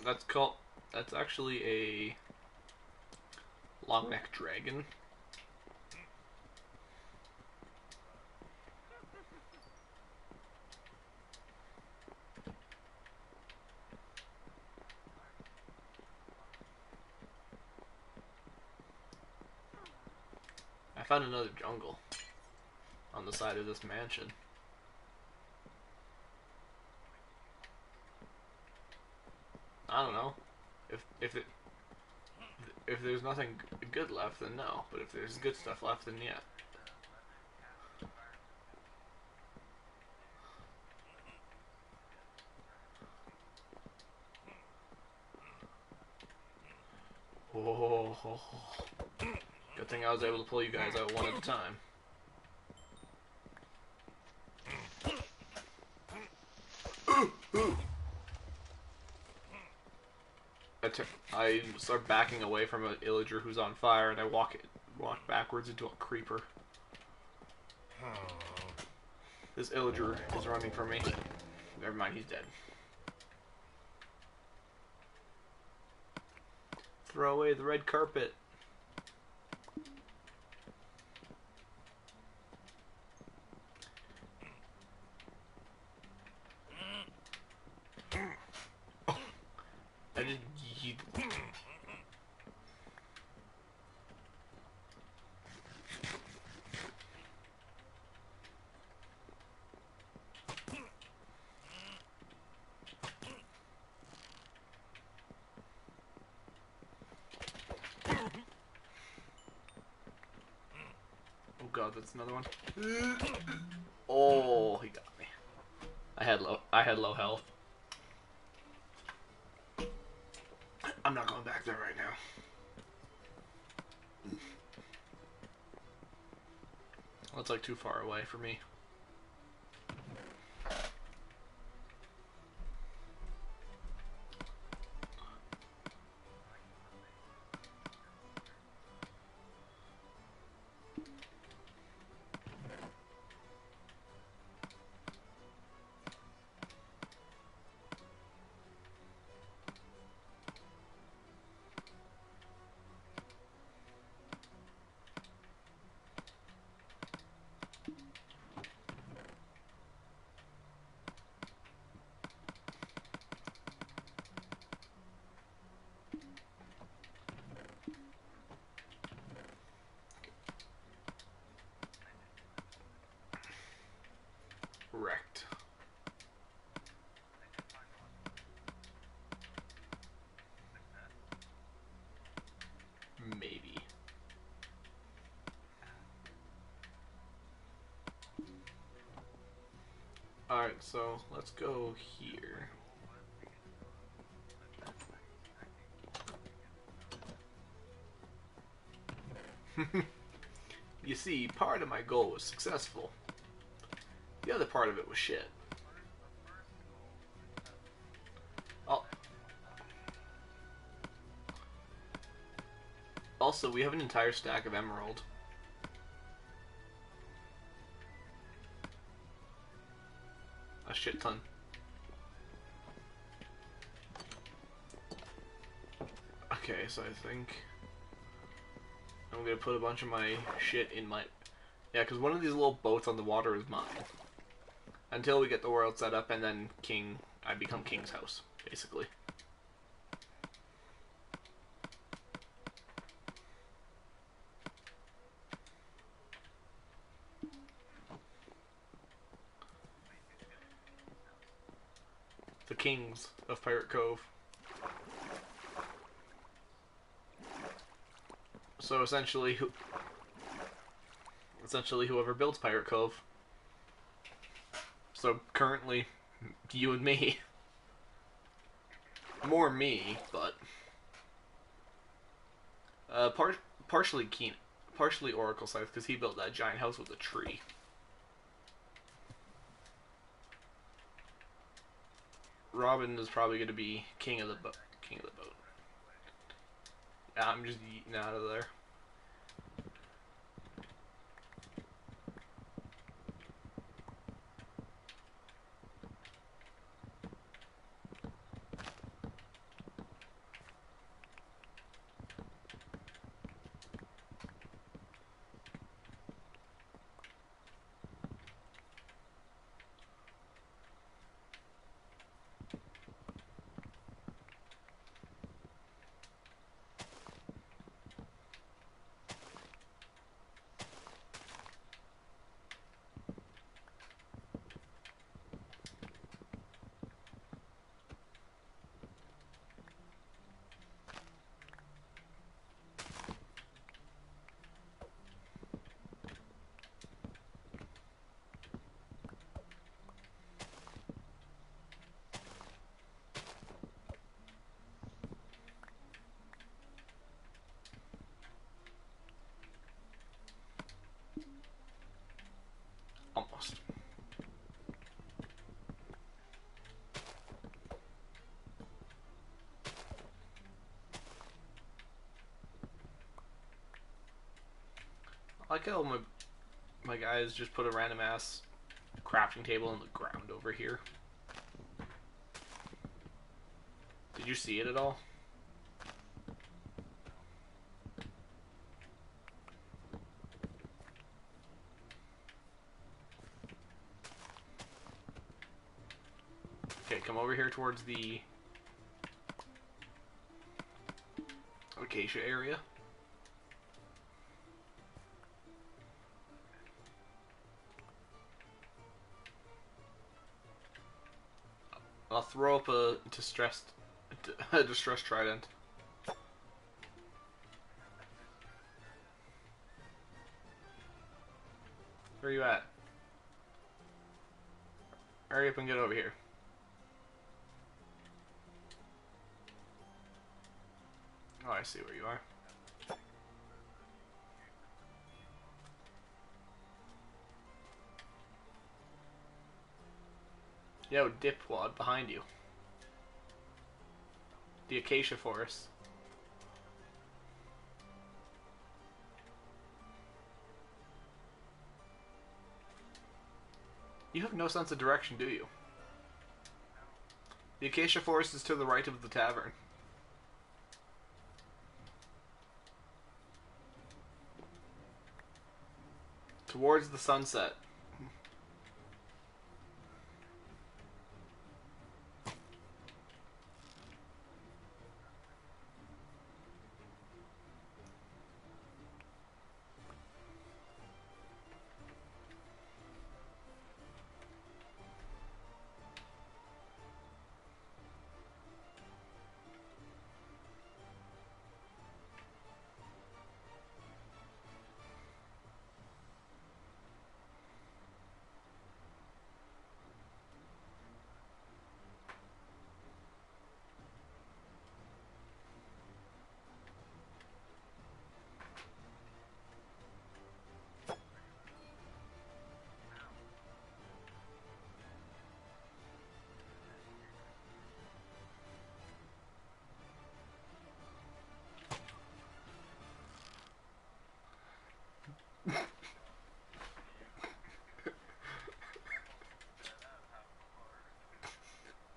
That's actually a long neck dragon. I found another jungle on the side of this mansion. I don't know. If there's nothing good left, then no. But if there's good stuff left, then yeah. Oh, good thing I was able to pull you guys out one at a time. I start backing away from an illager who's on fire, and I walk backwards into a creeper. This illager is running from me. Never mind, he's dead. Throw away the red carpet. I just oh god, that's another one. Oh, he got me. I had low health. I'm not going back there right now. That's like too far away for me. Wrecked. Maybe. Alright, so let's go here. You see, part of my goal was successful. The other part of it was shit. Oh. Also, we have an entire stack of emerald. A shit ton. Okay, so I think I'm gonna put a bunch of my shit in my... Yeah, because one of these little boats on the water is mine. Until we get the world set up, and then I become King's house, basically. the kings of Pirate Cove. So essentially whoever builds Pirate Cove. So currently, you and me. More me, but partially Oracle Scythe because he built that giant house with a tree. Robin is probably going to be king of the boat. Yeah, I'm just yeeting out of there. Almost. I like how my guys just put a random ass crafting table on the ground over here. Did you see it at all? Okay, come over here towards the acacia area. I'll throw up a distress trident. Where are you at? Hurry up and get over here. Oh, I see where you are. Yo, dipwad behind you. The acacia forest. You have no sense of direction, do you? The acacia forest is to the right of the tavern. Towards the sunset.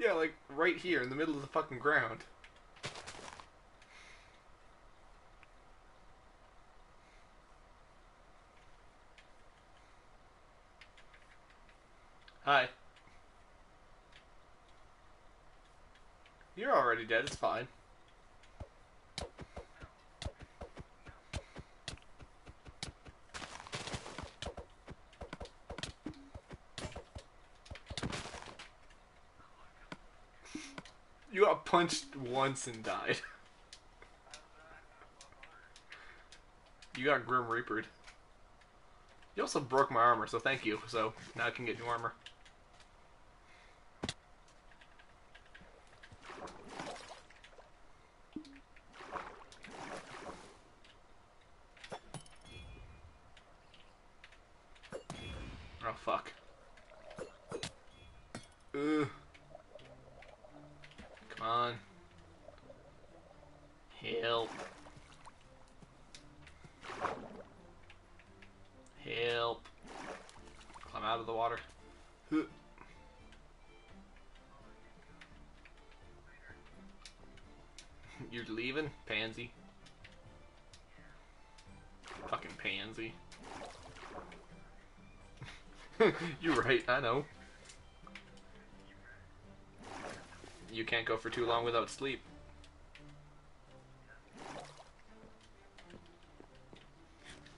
Yeah, like right here in the middle of the fucking ground. Hi. You're already dead, it's fine. You got punched once and died. You got Grim Reapered. You also broke my armor, so thank you. So now I can get new armor. Oh, fuck. Ugh. Come on. Help. Help. Climb out of the water. You're leaving? Pansy. Fucking pansy. You're right, I know. You can't go for too long without sleep.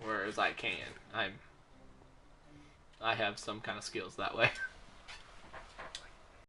Whereas I can. I have some kind of skills that way.